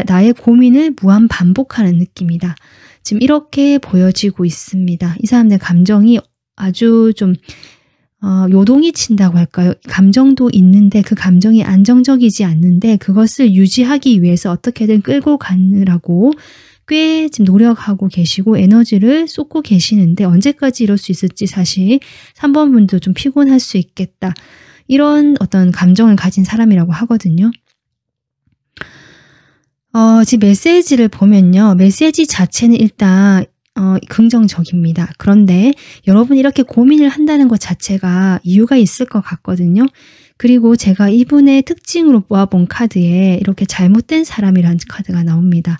나의 고민을 무한 반복하는 느낌이다. 지금 이렇게 보여지고 있습니다. 이 사람들 감정이 아주 좀 요동이 친다고 할까요? 감정도 있는데 그 감정이 안정적이지 않는데 그것을 유지하기 위해서 어떻게든 끌고 가느라고 꽤 지금 노력하고 계시고 에너지를 쏟고 계시는데 언제까지 이럴 수 있을지 사실 3번 분도 좀 피곤할 수 있겠다. 이런 어떤 감정을 가진 사람이라고 하거든요. 지금 메시지를 보면요. 메시지 자체는 일단 긍정적입니다. 그런데 여러분이 이렇게 고민을 한다는 것 자체가 이유가 있을 것 같거든요. 그리고 제가 이분의 특징으로 모아본 카드에 이렇게 잘못된 사람이라는 카드가 나옵니다.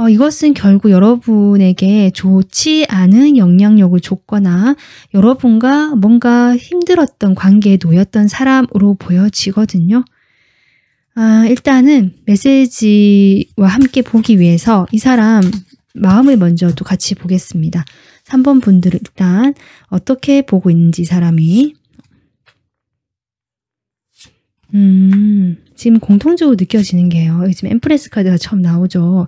이것은 결국 여러분에게 좋지 않은 영향력을 줬거나 여러분과 뭔가 힘들었던 관계에 놓였던 사람으로 보여지거든요. 일단은 메시지와 함께 보기 위해서 이 사람 마음을 먼저 또 같이 보겠습니다. 3번 분들은 일단 어떻게 보고 있는지 사람이 지금 공통적으로 느껴지는 게요. 지금 엠프레스 카드가 처음 나오죠.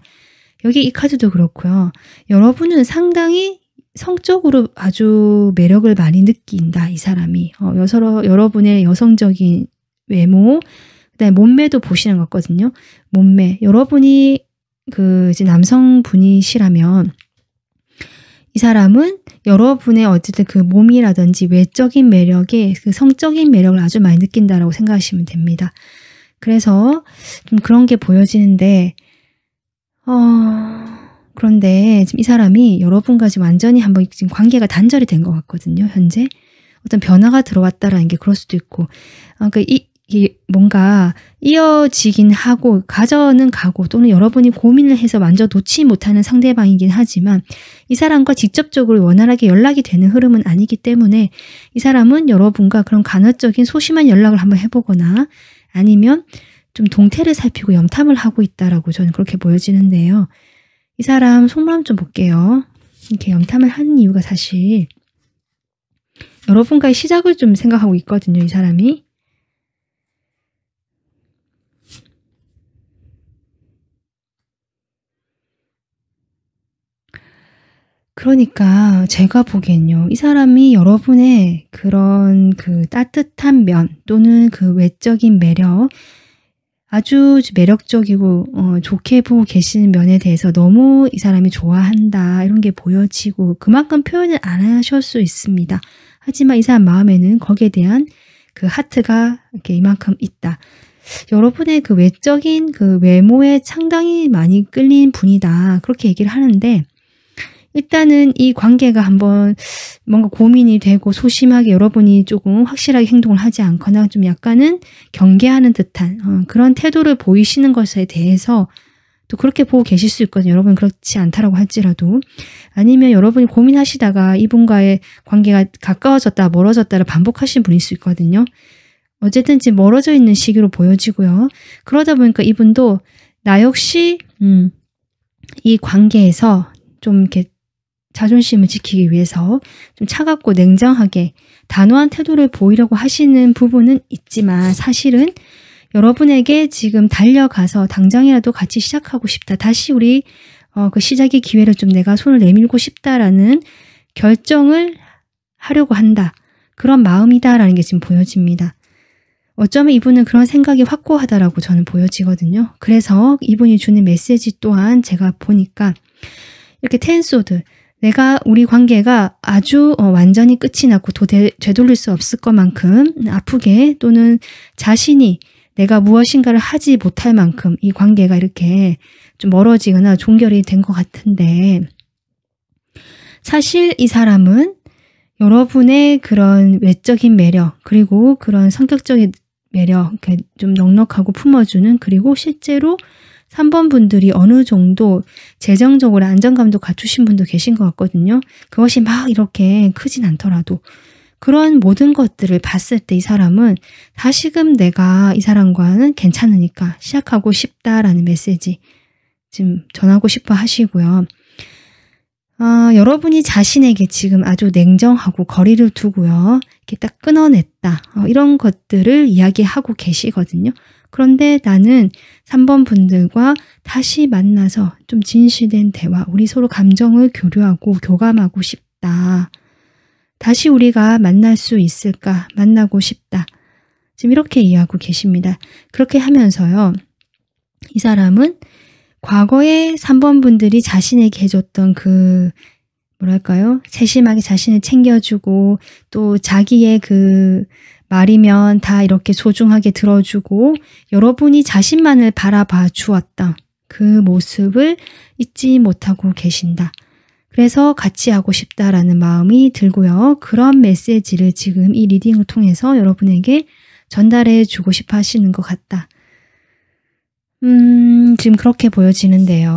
여기 이 카드도 그렇고요. 여러분은 상당히 성적으로 아주 매력을 많이 느낀다. 이 사람이. 여러분의 여성적인 외모, 그다음에 몸매도 보시는 것 같거든요. 몸매. 여러분이 이제 남성분이시라면 이 사람은 여러분의 어쨌든 그 몸이라든지 외적인 매력에 그 성적인 매력을 아주 많이 느낀다라고 생각하시면 됩니다. 그래서 좀 그런 게 보여지는데 그런데 지금 이 사람이 여러분과 지금 완전히 한번 지금 관계가 단절이 된 것 같거든요. 현재 어떤 변화가 들어왔다라는 게 그럴 수도 있고, 이게 뭔가 이어지긴 하고 가져는 가고 또는 여러분이 고민을 해서 완전 놓지 못하는 상대방이긴 하지만 이 사람과 직접적으로 원활하게 연락이 되는 흐름은 아니기 때문에 이 사람은 여러분과 그런 간헐적인 소심한 연락을 한번 해보거나 아니면 좀 동태를 살피고 염탐을 하고 있다라고 저는 그렇게 보여지는데요. 이 사람 속마음 좀 볼게요. 이렇게 염탐을 하는 이유가 사실 여러분과의 시작을 좀 생각하고 있거든요. 이 사람이. 그러니까 제가 보기엔요. 이 사람이 여러분의 그런 그 따뜻한 면 또는 그 외적인 매력 아주 매력적이고 좋게 보고 계시는 면에 대해서 너무 이 사람이 좋아한다 이런 게 보여지고 그만큼 표현을 안 하실 수 있습니다. 하지만 이 사람 마음에는 거기에 대한 그 하트가 이렇게 이만큼 있다. 여러분의 그 외적인 그 외모에 상당히 많이 끌린 분이다. 그렇게 얘기를 하는데 일단은 이 관계가 한번 뭔가 고민이 되고 소심하게 여러분이 조금 확실하게 행동을 하지 않거나 좀 약간은 경계하는 듯한 그런 태도를 보이시는 것에 대해서 또 그렇게 보고 계실 수 있거든요. 여러분 그렇지 않다라고 할지라도 아니면 여러분이 고민하시다가 이분과의 관계가 가까워졌다 멀어졌다를 반복하시는 분일 수 있거든요. 어쨌든 지금 멀어져 있는 시기로 보여지고요. 그러다 보니까 이분도 나 역시 이 관계에서 좀 이렇게 자존심을 지키기 위해서 좀 차갑고 냉정하게 단호한 태도를 보이려고 하시는 부분은 있지만 사실은 여러분에게 지금 달려가서 당장이라도 같이 시작하고 싶다. 다시 우리 그 시작의 기회를 좀 내가 손을 내밀고 싶다라는 결정을 하려고 한다. 그런 마음이다라는 게 지금 보여집니다. 어쩌면 이분은 그런 생각이 확고하다라고 저는 보여지거든요. 그래서 이분이 주는 메시지 또한 제가 보니까 이렇게 텐소드 우리 관계가 아주 완전히 끝이 났고 되돌릴 수 없을 것만큼 아프게, 또는 자신이 내가 무엇인가를 하지 못할 만큼 이 관계가 이렇게 좀 멀어지거나 종결이 된 것 같은데, 사실 이 사람은 여러분의 그런 외적인 매력, 그리고 그런 성격적인 매력, 좀 넉넉하고 품어주는, 그리고 실제로 3번 분들이 어느 정도 재정적으로 안정감도 갖추신 분도 계신 것 같거든요. 그것이 막 이렇게 크진 않더라도 그런 모든 것들을 봤을 때 이 사람은 다시금 내가 이 사람과는 괜찮으니까 시작하고 싶다라는 메시지 지금 전하고 싶어 하시고요. 여러분이 자신에게 지금 아주 냉정하고 거리를 두고요. 이렇게 딱 끊어냈다. 이런 것들을 이야기하고 계시거든요. 그런데 나는 3번 분들과 다시 만나서 좀 진실된 대화, 우리 서로 감정을 교류하고 교감하고 싶다. 다시 우리가 만날 수 있을까? 만나고 싶다. 지금 이렇게 이해하고 계십니다. 그렇게 하면서요. 이 사람은 과거에 3번 분들이 자신에게 해줬던 그 뭐랄까요? 세심하게 자신을 챙겨주고, 또 자기의 그 말이면 다 이렇게 소중하게 들어주고, 여러분이 자신만을 바라봐 주었던 그 모습을 잊지 못하고 계신다. 그래서 같이 하고 싶다라는 마음이 들고요. 그런 메시지를 지금 이 리딩을 통해서 여러분에게 전달해 주고 싶어 하시는 것 같다. 지금 그렇게 보여지는데요.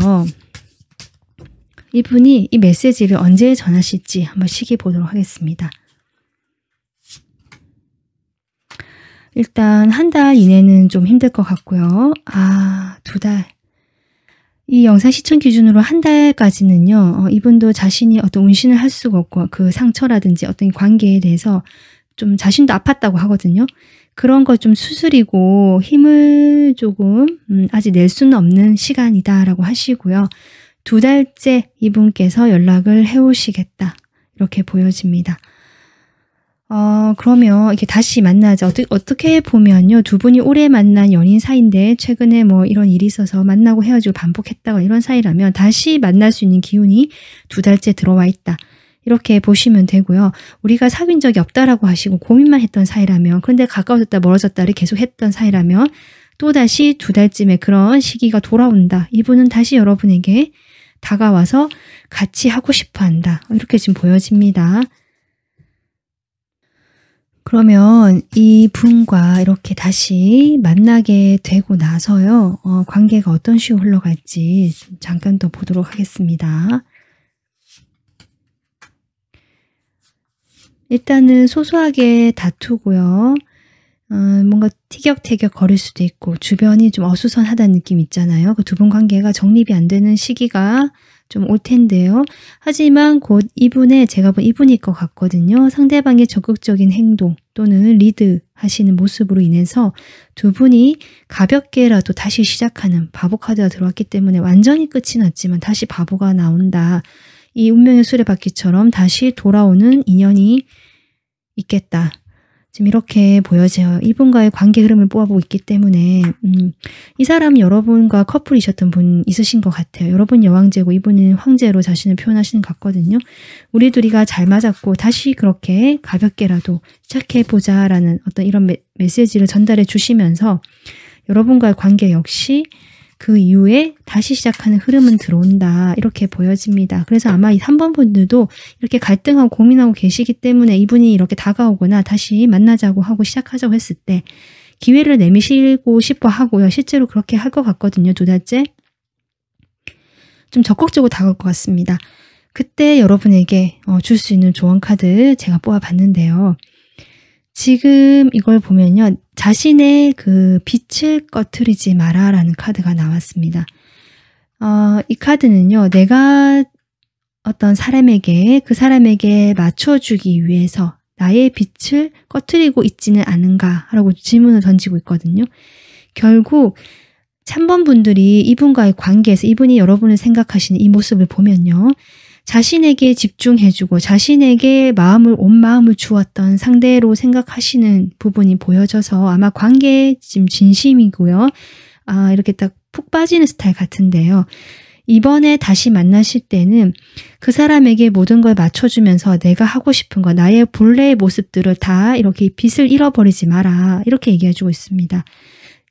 이분이 이 메시지를 언제 전하실지 한번 시기 보도록 하겠습니다. 일단 한 달 이내는 좀 힘들 것 같고요. 2달. 이 영상 시청 기준으로 한 달까지는요. 이분도 자신이 어떤 운신을 할 수가 없고, 그 상처라든지 어떤 관계에 대해서 좀 자신도 아팠다고 하거든요. 그런 거 좀 수술이고 힘을 조금 아직 낼 수는 없는 시간이다라고 하시고요. 2달째 이분께서 연락을 해오시겠다. 이렇게 보여집니다. 그러면 이렇게 다시 만나자. 어떻게 보면요. 두 분이 오래 만난 연인 사이인데 최근에 뭐 이런 일이 있어서 만나고 헤어지고 반복했다가 이런 사이라면 다시 만날 수 있는 기운이 2달째 들어와 있다. 이렇게 보시면 되고요. 우리가 사귄 적이 없다라고 하시고 고민만 했던 사이라면, 그런데 가까워졌다 멀어졌다를 계속 했던 사이라면 또다시 2달쯤에 그런 시기가 돌아온다. 이분은 다시 여러분에게 다가와서 같이 하고 싶어 한다. 이렇게 지금 보여집니다. 그러면 이 분과 이렇게 다시 만나게 되고 나서요. 관계가 어떤 식으로 흘러갈지 잠깐 더 보도록 하겠습니다. 일단은 소소하게 다투고요. 뭔가 티격태격 거릴 수도 있고 주변이 좀 어수선하다는 느낌 있잖아요. 그 두 분 관계가 정립이 안 되는 시기가 좀 올 텐데요. 하지만 곧 이분의, 제가 본 이분일 것 같거든요. 상대방의 적극적인 행동 또는 리드 하시는 모습으로 인해서 두 분이 가볍게라도 다시 시작하는 바보 카드가 들어왔기 때문에 완전히 끝이 났지만 다시 바보가 나온다. 이 운명의 수레바퀴처럼 다시 돌아오는 인연이 있겠다. 지금 이렇게 보여져요. 이분과의 관계 흐름을 뽑아보고 있기 때문에 이 사람이 여러분과 커플이셨던 분 있으신 것 같아요. 여러분 여왕제고 이분은 황제로 자신을 표현하시는 것 같거든요. 우리 둘이가 잘 맞았고 다시 그렇게 가볍게라도 시작해보자라는 어떤 이런 메시지를 전달해 주시면서 여러분과의 관계 역시 그 이후에 다시 시작하는 흐름은 들어온다. 이렇게 보여집니다. 그래서 아마 이 3번 분들도 이렇게 갈등하고 고민하고 계시기 때문에 이분이 이렇게 다가오거나 다시 만나자고 하고 시작하자고 했을 때 기회를 내미시고 싶어 하고요. 실제로 그렇게 할 것 같거든요. 2달째. 좀 적극적으로 다가올 것 같습니다. 그때 여러분에게 줄 수 있는 조언 카드 제가 뽑아봤는데요. 지금 이걸 보면요. 자신의 그 빛을 꺼트리지 마라 라는 카드가 나왔습니다. 이 카드는요. 내가 어떤 사람에게 그 사람에게 맞춰주기 위해서 나의 빛을 꺼트리고 있지는 않은가 라고 질문을 던지고 있거든요. 결국 3번 분들이 이분과의 관계에서 이분이 여러분을 생각하시는 이 모습을 보면요. 자신에게 집중해주고 자신에게 온 마음을 주었던 상대로 생각하시는 부분이 보여져서 아마 관계에 지금 진심이고요. 이렇게 딱 푹 빠지는 스타일 같은데요. 이번에 다시 만나실 때는 그 사람에게 모든 걸 맞춰주면서 내가 하고 싶은 거, 나의 본래의 모습들을 다 이렇게 빛을 잃어버리지 마라. 이렇게 얘기해주고 있습니다.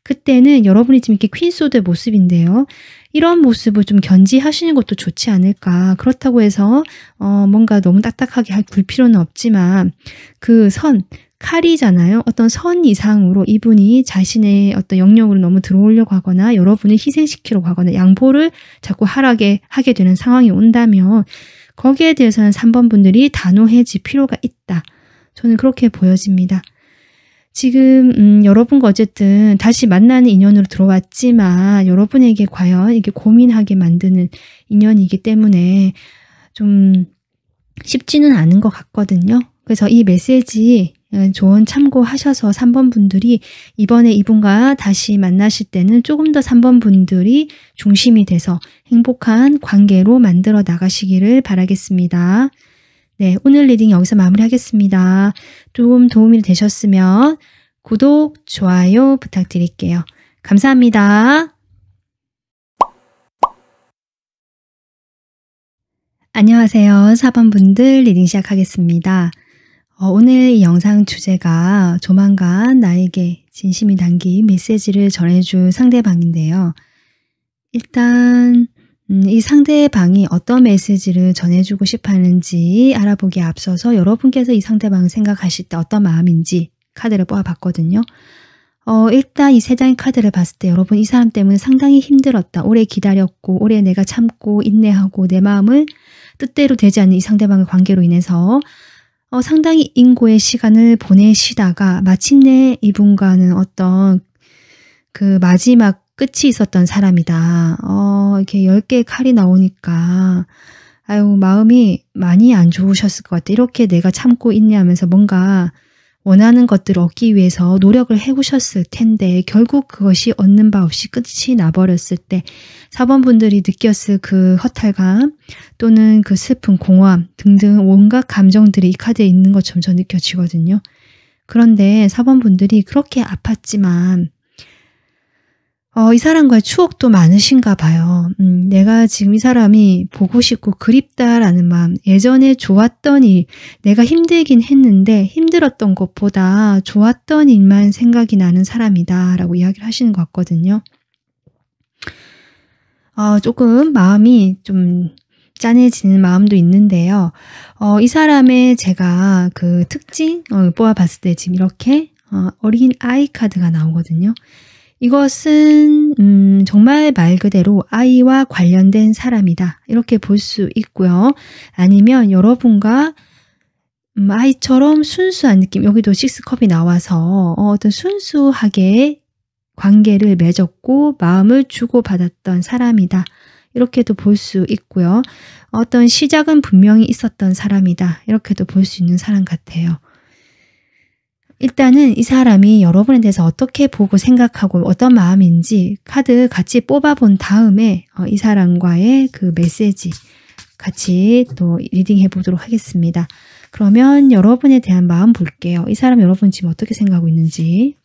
그때는 여러분이 지금 이렇게 퀸소드의 모습인데요. 이런 모습을 좀 견지하시는 것도 좋지 않을까. 그렇다고 해서 뭔가 너무 딱딱하게 굴 필요는 없지만 그 선, 칼이잖아요. 어떤 선 이상으로 이분이 자신의 어떤 영역으로 너무 들어오려고 하거나 여러분을 희생시키려고 하거나 양보를 자꾸 하게 되는 상황이 온다면 거기에 대해서는 3번 분들이 단호해질 필요가 있다. 저는 그렇게 보여집니다. 지금 여러분과 어쨌든 다시 만나는 인연으로 들어왔지만 여러분에게 과연 이게 고민하게 만드는 인연이기 때문에 좀 쉽지는 않은 것 같거든요. 그래서 이 메시지 조언 참고하셔서 3번 분들이 이번에 이분과 다시 만나실 때는 조금 더 3번 분들이 중심이 돼서 행복한 관계로 만들어 나가시기를 바라겠습니다. 네, 오늘 리딩 여기서 마무리하겠습니다. 좀 도움이 되셨으면 구독, 좋아요 부탁드릴게요. 감사합니다. 안녕하세요. 4번 분들 리딩 시작하겠습니다. 오늘 이 영상 주제가 조만간 나에게 진심이 담긴 메시지를 전해줄 상대방인데요. 일단 이 상대방이 어떤 메시지를 전해주고 싶어 하는지 알아보기에 앞서서 여러분께서 이 상대방을 생각하실 때 어떤 마음인지 카드를 뽑아봤거든요. 일단 이 3장의 카드를 봤을 때 여러분 이 사람 때문에 상당히 힘들었다. 오래 기다렸고 오래 내가 참고 인내하고 내 마음을 뜻대로 되지 않는 이 상대방의 관계로 인해서 상당히 인고의 시간을 보내시다가 마침내 이분과는 어떤 그 마지막 끝이 있었던 사람이다. 이렇게 10개의 칼이 나오니까 아유 마음이 많이 안 좋으셨을 것 같아. 이렇게 내가 참고 인내하면서 뭔가 원하는 것들을 얻기 위해서 노력을 해오셨을 텐데 결국 그것이 얻는 바 없이 끝이 나버렸을 때 4번 분들이 느꼈을 그 허탈감 또는 그 슬픔, 공허함 등등 온갖 감정들이 이 카드에 있는 것처럼 저 느껴지거든요. 그런데 4번 분들이 그렇게 아팠지만 이 사람과의 추억도 많으신가 봐요. 내가 지금 이 사람이 보고 싶고 그립다라는 마음, 예전에 좋았던 일, 내가 힘들긴 했는데 힘들었던 것보다 좋았던 일만 생각이 나는 사람이다 라고 이야기를 하시는 것 같거든요. 조금 마음이 좀 짠해지는 마음도 있는데요. 이 사람의 제가 그 특징 뽑아봤을 때 지금 이렇게 어린 아이 카드가 나오거든요. 이것은 정말 말 그대로 아이와 관련된 사람이다. 이렇게 볼 수 있고요. 아니면 여러분과 아이처럼 순수한 느낌, 여기도 6컵이 나와서 어떤 순수하게 관계를 맺었고 마음을 주고받았던 사람이다. 이렇게도 볼 수 있고요. 어떤 시작은 분명히 있었던 사람이다. 이렇게도 볼 수 있는 사람 같아요. 일단은 이 사람이 여러분에 대해서 어떻게 보고 생각하고 어떤 마음인지 카드 같이 뽑아본 다음에 이 사람과의 그 메시지 같이 또 리딩해 보도록 하겠습니다. 그러면 여러분에 대한 마음 볼게요. 이 사람 여러분 지금 어떻게 생각하고 있는지.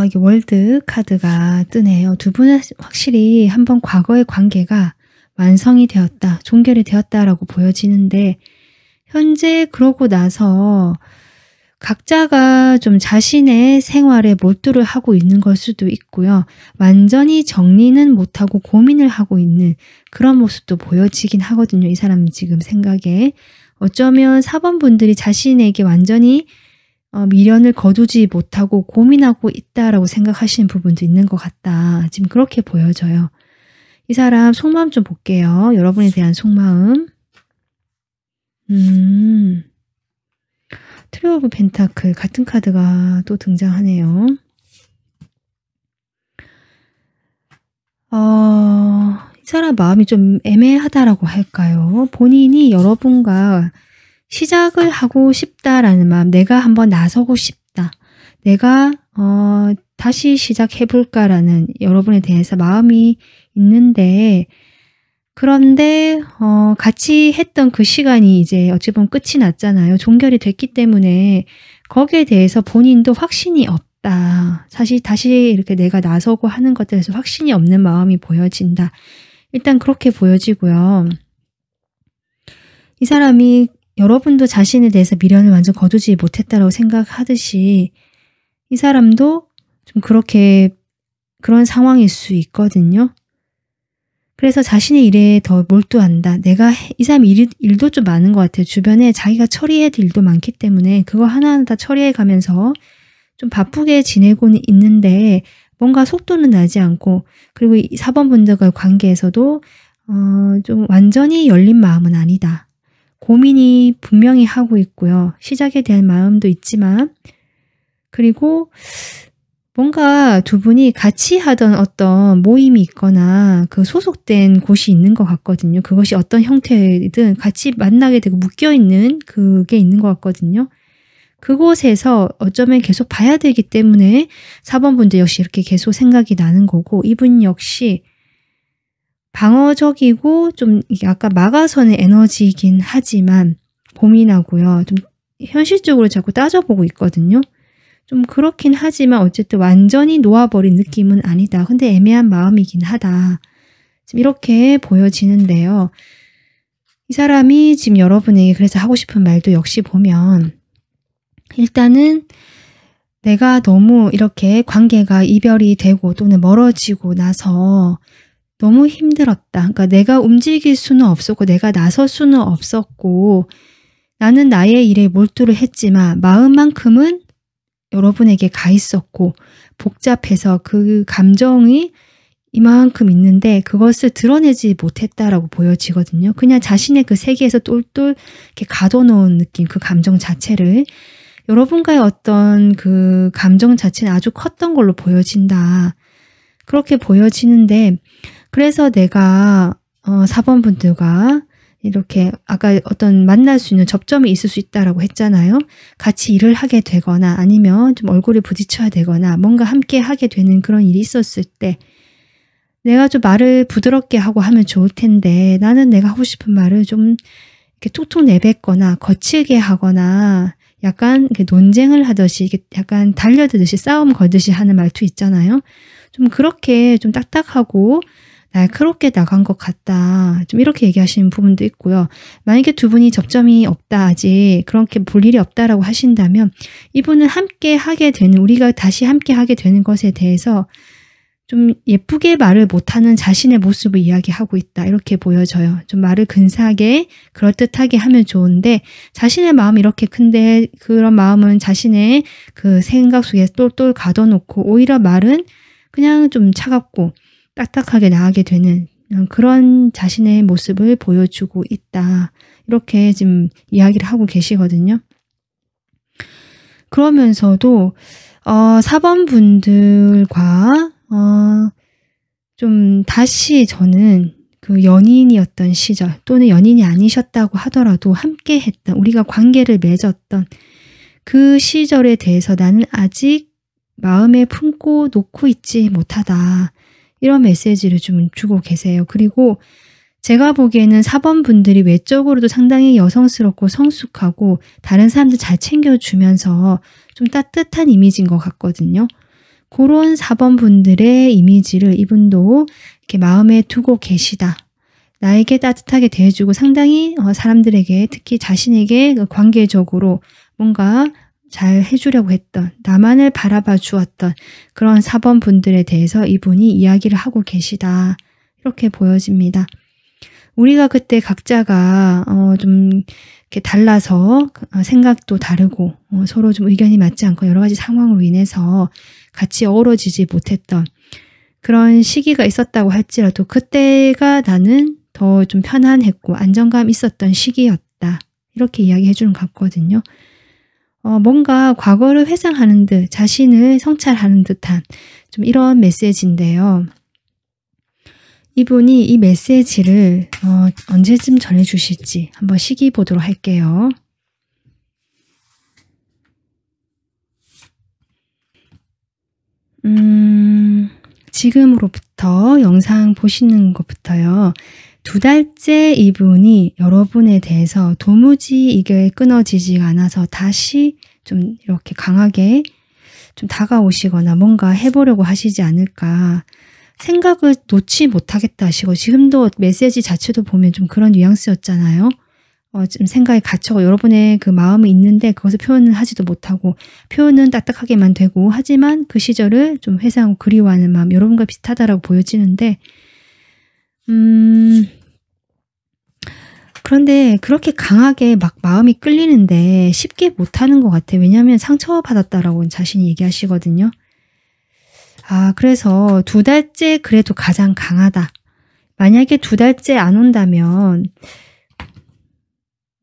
이게 월드 카드가 뜨네요. 두 분은 확실히 한번 과거의 관계가 완성이 되었다, 종결이 되었다라고 보여지는데 현재 그러고 나서 각자가 좀 자신의 생활에 몰두를 하고 있는 걸 수도 있고요. 완전히 정리는 못하고 고민을 하고 있는 그런 모습도 보여지긴 하거든요. 이 사람 지금 생각에. 어쩌면 4번 분들이 자신에게 완전히 미련을 거두지 못하고 고민하고 있다라고 생각하시는 부분도 있는 것 같다. 지금 그렇게 보여져요. 이 사람 속마음 좀 볼게요. 여러분에 대한 속마음. 트리 오브 펜타클 같은 카드가 또 등장하네요. 이 사람 마음이 좀 애매하다라고 할까요? 본인이 여러분과 시작을 하고 싶다라는 마음, 내가 한번 나서고 싶다. 내가 다시 시작해볼까라는 여러분에 대해서 마음이 있는데 그런데 같이 했던 그 시간이 이제 어찌 보면 끝이 났잖아요. 종결이 됐기 때문에 거기에 대해서 본인도 확신이 없다. 사실 다시 이렇게 내가 나서고 하는 것들에서 확신이 없는 마음이 보여진다. 일단 그렇게 보여지고요. 이 사람이 여러분도 자신에 대해서 미련을 완전 거두지 못했다라고 생각하듯이 이 사람도 좀 그런 상황일 수 있거든요. 그래서 자신의 일에 더 몰두한다. 이 사람 일도 좀 많은 것 같아요. 주변에 자기가 처리해야 될 일도 많기 때문에 그거 하나하나 다 처리해 가면서 좀 바쁘게 지내고는 있는데 뭔가 속도는 나지 않고, 그리고 이 4번 분들과의 관계에서도 좀 완전히 열린 마음은 아니다. 고민이 분명히 하고 있고요. 시작에 대한 마음도 있지만, 그리고 뭔가 두 분이 같이 하던 어떤 모임이 있거나 그 소속된 곳이 있는 것 같거든요. 그것이 어떤 형태든 같이 만나게 되고 묶여있는 그게 있는 것 같거든요. 그곳에서 어쩌면 계속 봐야 되기 때문에 4번 분들 역시 이렇게 계속 생각이 나는 거고, 이분 역시 방어적이고 좀 약간 막아서는 에너지이긴 하지만 고민하고요. 좀 현실적으로 자꾸 따져보고 있거든요. 좀 그렇긴 하지만 어쨌든 완전히 놓아버린 느낌은 아니다. 근데 애매한 마음이긴 하다. 지금 이렇게 보여지는데요. 이 사람이 지금 여러분에게 그래서 하고 싶은 말도 역시 보면, 일단은 내가 너무 이렇게 관계가 이별이 되고 또는 멀어지고 나서 너무 힘들었다. 그러니까 내가 움직일 수는 없었고 내가 나설 수는 없었고 나는 나의 일에 몰두를 했지만 마음만큼은 여러분에게 가 있었고 복잡해서 그 감정이 이만큼 있는데 그것을 드러내지 못했다라고 보여지거든요. 그냥 자신의 그 세계에서 똘똘 이렇게 가둬놓은 느낌, 그 감정 자체를, 여러분과의 어떤 그 감정 자체는 아주 컸던 걸로 보여진다. 그렇게 보여지는데, 그래서 내가 4번 분들과 이렇게 아까 어떤 만날 수 있는 접점이 있을 수 있다라고 했잖아요. 같이 일을 하게 되거나 아니면 좀 얼굴에 부딪혀야 되거나 뭔가 함께 하게 되는 그런 일이 있었을 때 내가 좀 말을 부드럽게 하고 하면 좋을 텐데, 나는 내가 하고 싶은 말을 좀 이렇게 툭툭 내뱉거나 거칠게 하거나 약간 이렇게 논쟁을 하듯이 이렇게 약간 달려들듯이 싸움 걸듯이 하는 말투 있잖아요. 좀 그렇게 좀 딱딱하고 날카롭게 나간 것 같다. 좀 이렇게 얘기하시는 부분도 있고요. 만약에 두 분이 접점이 없다, 아직 그렇게 볼 일이 없다라고 하신다면 이분은 함께 하게 되는, 우리가 다시 함께 하게 되는 것에 대해서 좀 예쁘게 말을 못하는 자신의 모습을 이야기하고 있다. 이렇게 보여져요. 좀 말을 근사하게 그럴듯하게 하면 좋은데 자신의 마음이 이렇게 큰데 그런 마음은 자신의 그 생각 속에 똘똘 가둬놓고 오히려 말은 그냥 좀 차갑고 딱딱하게 나가게 되는 그런 자신의 모습을 보여주고 있다. 이렇게 지금 이야기를 하고 계시거든요. 그러면서도 4번 분들과 좀 다시 저는 그 연인이었던 시절 또는 연인이 아니셨다고 하더라도 함께 했던, 우리가 관계를 맺었던 그 시절에 대해서 나는 아직 마음에 품고 놓고 있지 못하다. 이런 메시지를 좀 주고 계세요. 그리고 제가 보기에는 4번 분들이 외적으로도 상당히 여성스럽고 성숙하고 다른 사람들 잘 챙겨주면서 좀 따뜻한 이미지인 것 같거든요. 그런 4번 분들의 이미지를 이분도 이렇게 마음에 두고 계시다. 나에게 따뜻하게 대해주고 상당히 사람들에게, 특히 자신에게 관계적으로 뭔가 잘 해주려고 했던, 나만을 바라봐 주었던 그런 4번 분들에 대해서 이분이 이야기를 하고 계시다. 이렇게 보여집니다. 우리가 그때 각자가 좀 이렇게 달라서 생각도 다르고 서로 좀 의견이 맞지 않고 여러 가지 상황으로 인해서 같이 어우러지지 못했던 그런 시기가 있었다고 할지라도 그때가 나는 더 좀 편안했고 안정감 있었던 시기였다. 이렇게 이야기해 주는 것 같거든요. 뭔가 과거를 회상하는 듯 자신을 성찰하는 듯한 좀 이런 메시지인데요. 이분이 이 메시지를 언제쯤 전해주실지 한번 시기 보도록 할게요. 지금으로부터 영상 보시는 것부터요. 2달째 이분이 여러분에 대해서 도무지 이게 끊어지지가 않아서 다시 좀 이렇게 강하게 좀 다가오시거나 뭔가 해보려고 하시지 않을까. 생각을 놓지 못하겠다 하시고, 지금도 메시지 자체도 보면 좀 그런 뉘앙스였잖아요. 좀 생각에 갇혀고 여러분의 그 마음이 있는데 그것을 표현을 하지도 못하고, 표현은 딱딱하게만 되고, 하지만 그 시절을 좀 회상하고 그리워하는 마음, 여러분과 비슷하다라고 보여지는데, 그런데 그렇게 강하게 막 마음이 끌리는데 쉽게 못하는 것 같아요. 왜냐하면 상처받았다라고 자신이 얘기하시거든요. 그래서 2달째 그래도 가장 강하다. 만약에 2달째 안 온다면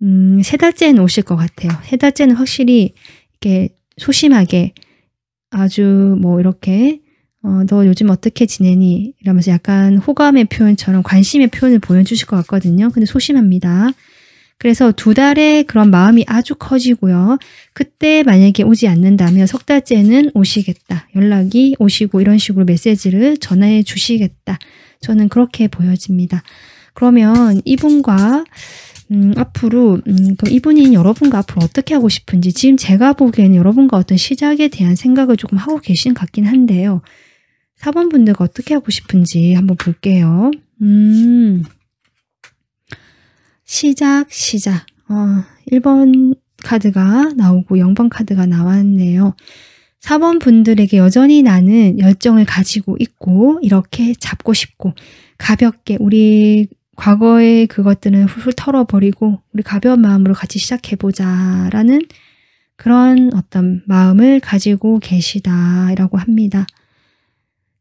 3달째는 오실 것 같아요. 3달째는 확실히 이렇게 소심하게 아주 뭐 이렇게 너 요즘 어떻게 지내니? 이러면서 약간 호감의 표현처럼 관심의 표현을 보여주실 것 같거든요. 근데 소심합니다. 그래서 2달에 그런 마음이 아주 커지고요. 그때 만약에 오지 않는다면 3달째는 오시겠다. 연락이 오시고 이런 식으로 메시지를 전해 주시겠다. 저는 그렇게 보여집니다. 그러면 이분과 앞으로 그럼 이분이 여러분과 앞으로 어떻게 하고 싶은지, 지금 제가 보기에는 여러분과 어떤 시작에 대한 생각을 조금 하고 계신 것 같긴 한데요. 4번 분들과 어떻게 하고 싶은지 한번 볼게요. 시작. 1번 카드가 나오고 0번 카드가 나왔네요. 4번 분들에게 여전히 나는 열정을 가지고 있고, 이렇게 잡고 싶고, 가볍게 우리 과거의 그것들은 훌훌 털어버리고 우리 가벼운 마음으로 같이 시작해보자 라는 그런 어떤 마음을 가지고 계시다라고 합니다.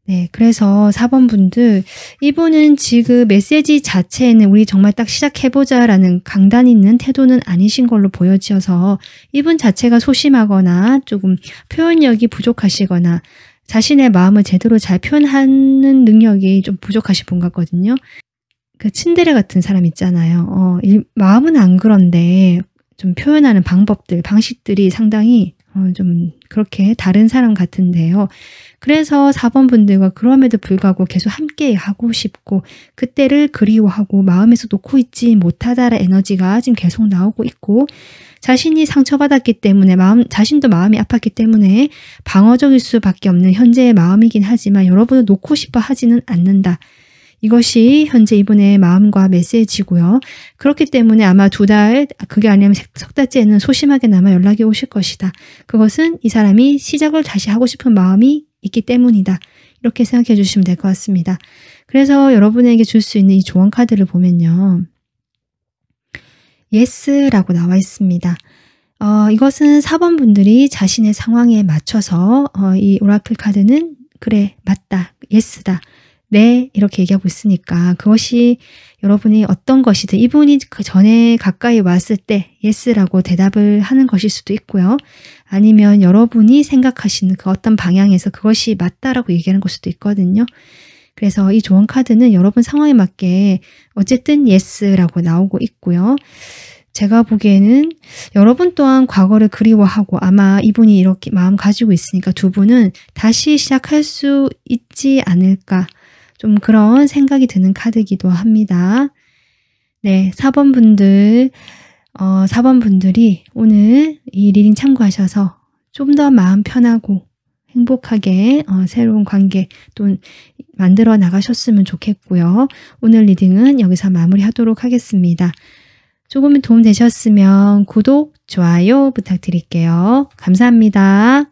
네, 그래서 4번 분들, 이분은 지금 메시지 자체에는 우리 정말 딱 시작해보자 라는 강단 있는 태도는 아니신 걸로 보여져서, 이분 자체가 소심하거나 조금 표현력이 부족하시거나 자신의 마음을 제대로 잘 표현하는 능력이 좀 부족하신 분 같거든요. 그 츤데레 같은 사람 있잖아요. 마음은 안 그런데 좀 표현하는 방법들, 방식들이 상당히 좀 그렇게 다른 사람 같은데요. 그래서 4번 분들과 그럼에도 불구하고 계속 함께 하고 싶고, 그때를 그리워하고 마음에서 놓고 있지 못하다라는 에너지가 지금 계속 나오고 있고, 자신이 상처받았기 때문에 자신도 마음이 아팠기 때문에 방어적일 수밖에 없는 현재의 마음이긴 하지만 여러분을 놓고 싶어 하지는 않는다. 이것이 현재 이분의 마음과 메시지고요. 그렇기 때문에 아마 2달, 그게 아니면 3달째는 소심하게나마 연락이 오실 것이다. 그것은 이 사람이 시작을 다시 하고 싶은 마음이 있기 때문이다. 이렇게 생각해 주시면 될 것 같습니다. 그래서 여러분에게 줄 수 있는 이 조언 카드를 보면요. Yes라고 나와 있습니다. 이것은 4번 분들이 자신의 상황에 맞춰서 이 오라클 카드는 그래, 맞다, Yes다. 네, 이렇게 얘기하고 있으니까 그것이 여러분이 어떤 것이든 이분이 그 전에 가까이 왔을 때 예스라고 대답을 하는 것일 수도 있고요. 아니면 여러분이 생각하시는 그 어떤 방향에서 그것이 맞다라고 얘기하는 걸 수도 있거든요. 그래서 이 조언 카드는 여러분 상황에 맞게 어쨌든 예스라고 나오고 있고요. 제가 보기에는 여러분 또한 과거를 그리워하고 아마 이분이 이렇게 마음 가지고 있으니까 두 분은 다시 시작할 수 있지 않을까, 좀 그런 생각이 드는 카드이기도 합니다. 네, 4번 분들, 4번 분들이 오늘 이 리딩 참고하셔서 좀 더 마음 편하고 행복하게 새로운 관계 또 만들어 나가셨으면 좋겠고요. 오늘 리딩은 여기서 마무리하도록 하겠습니다. 조금 도움 되셨으면 구독, 좋아요 부탁드릴게요. 감사합니다.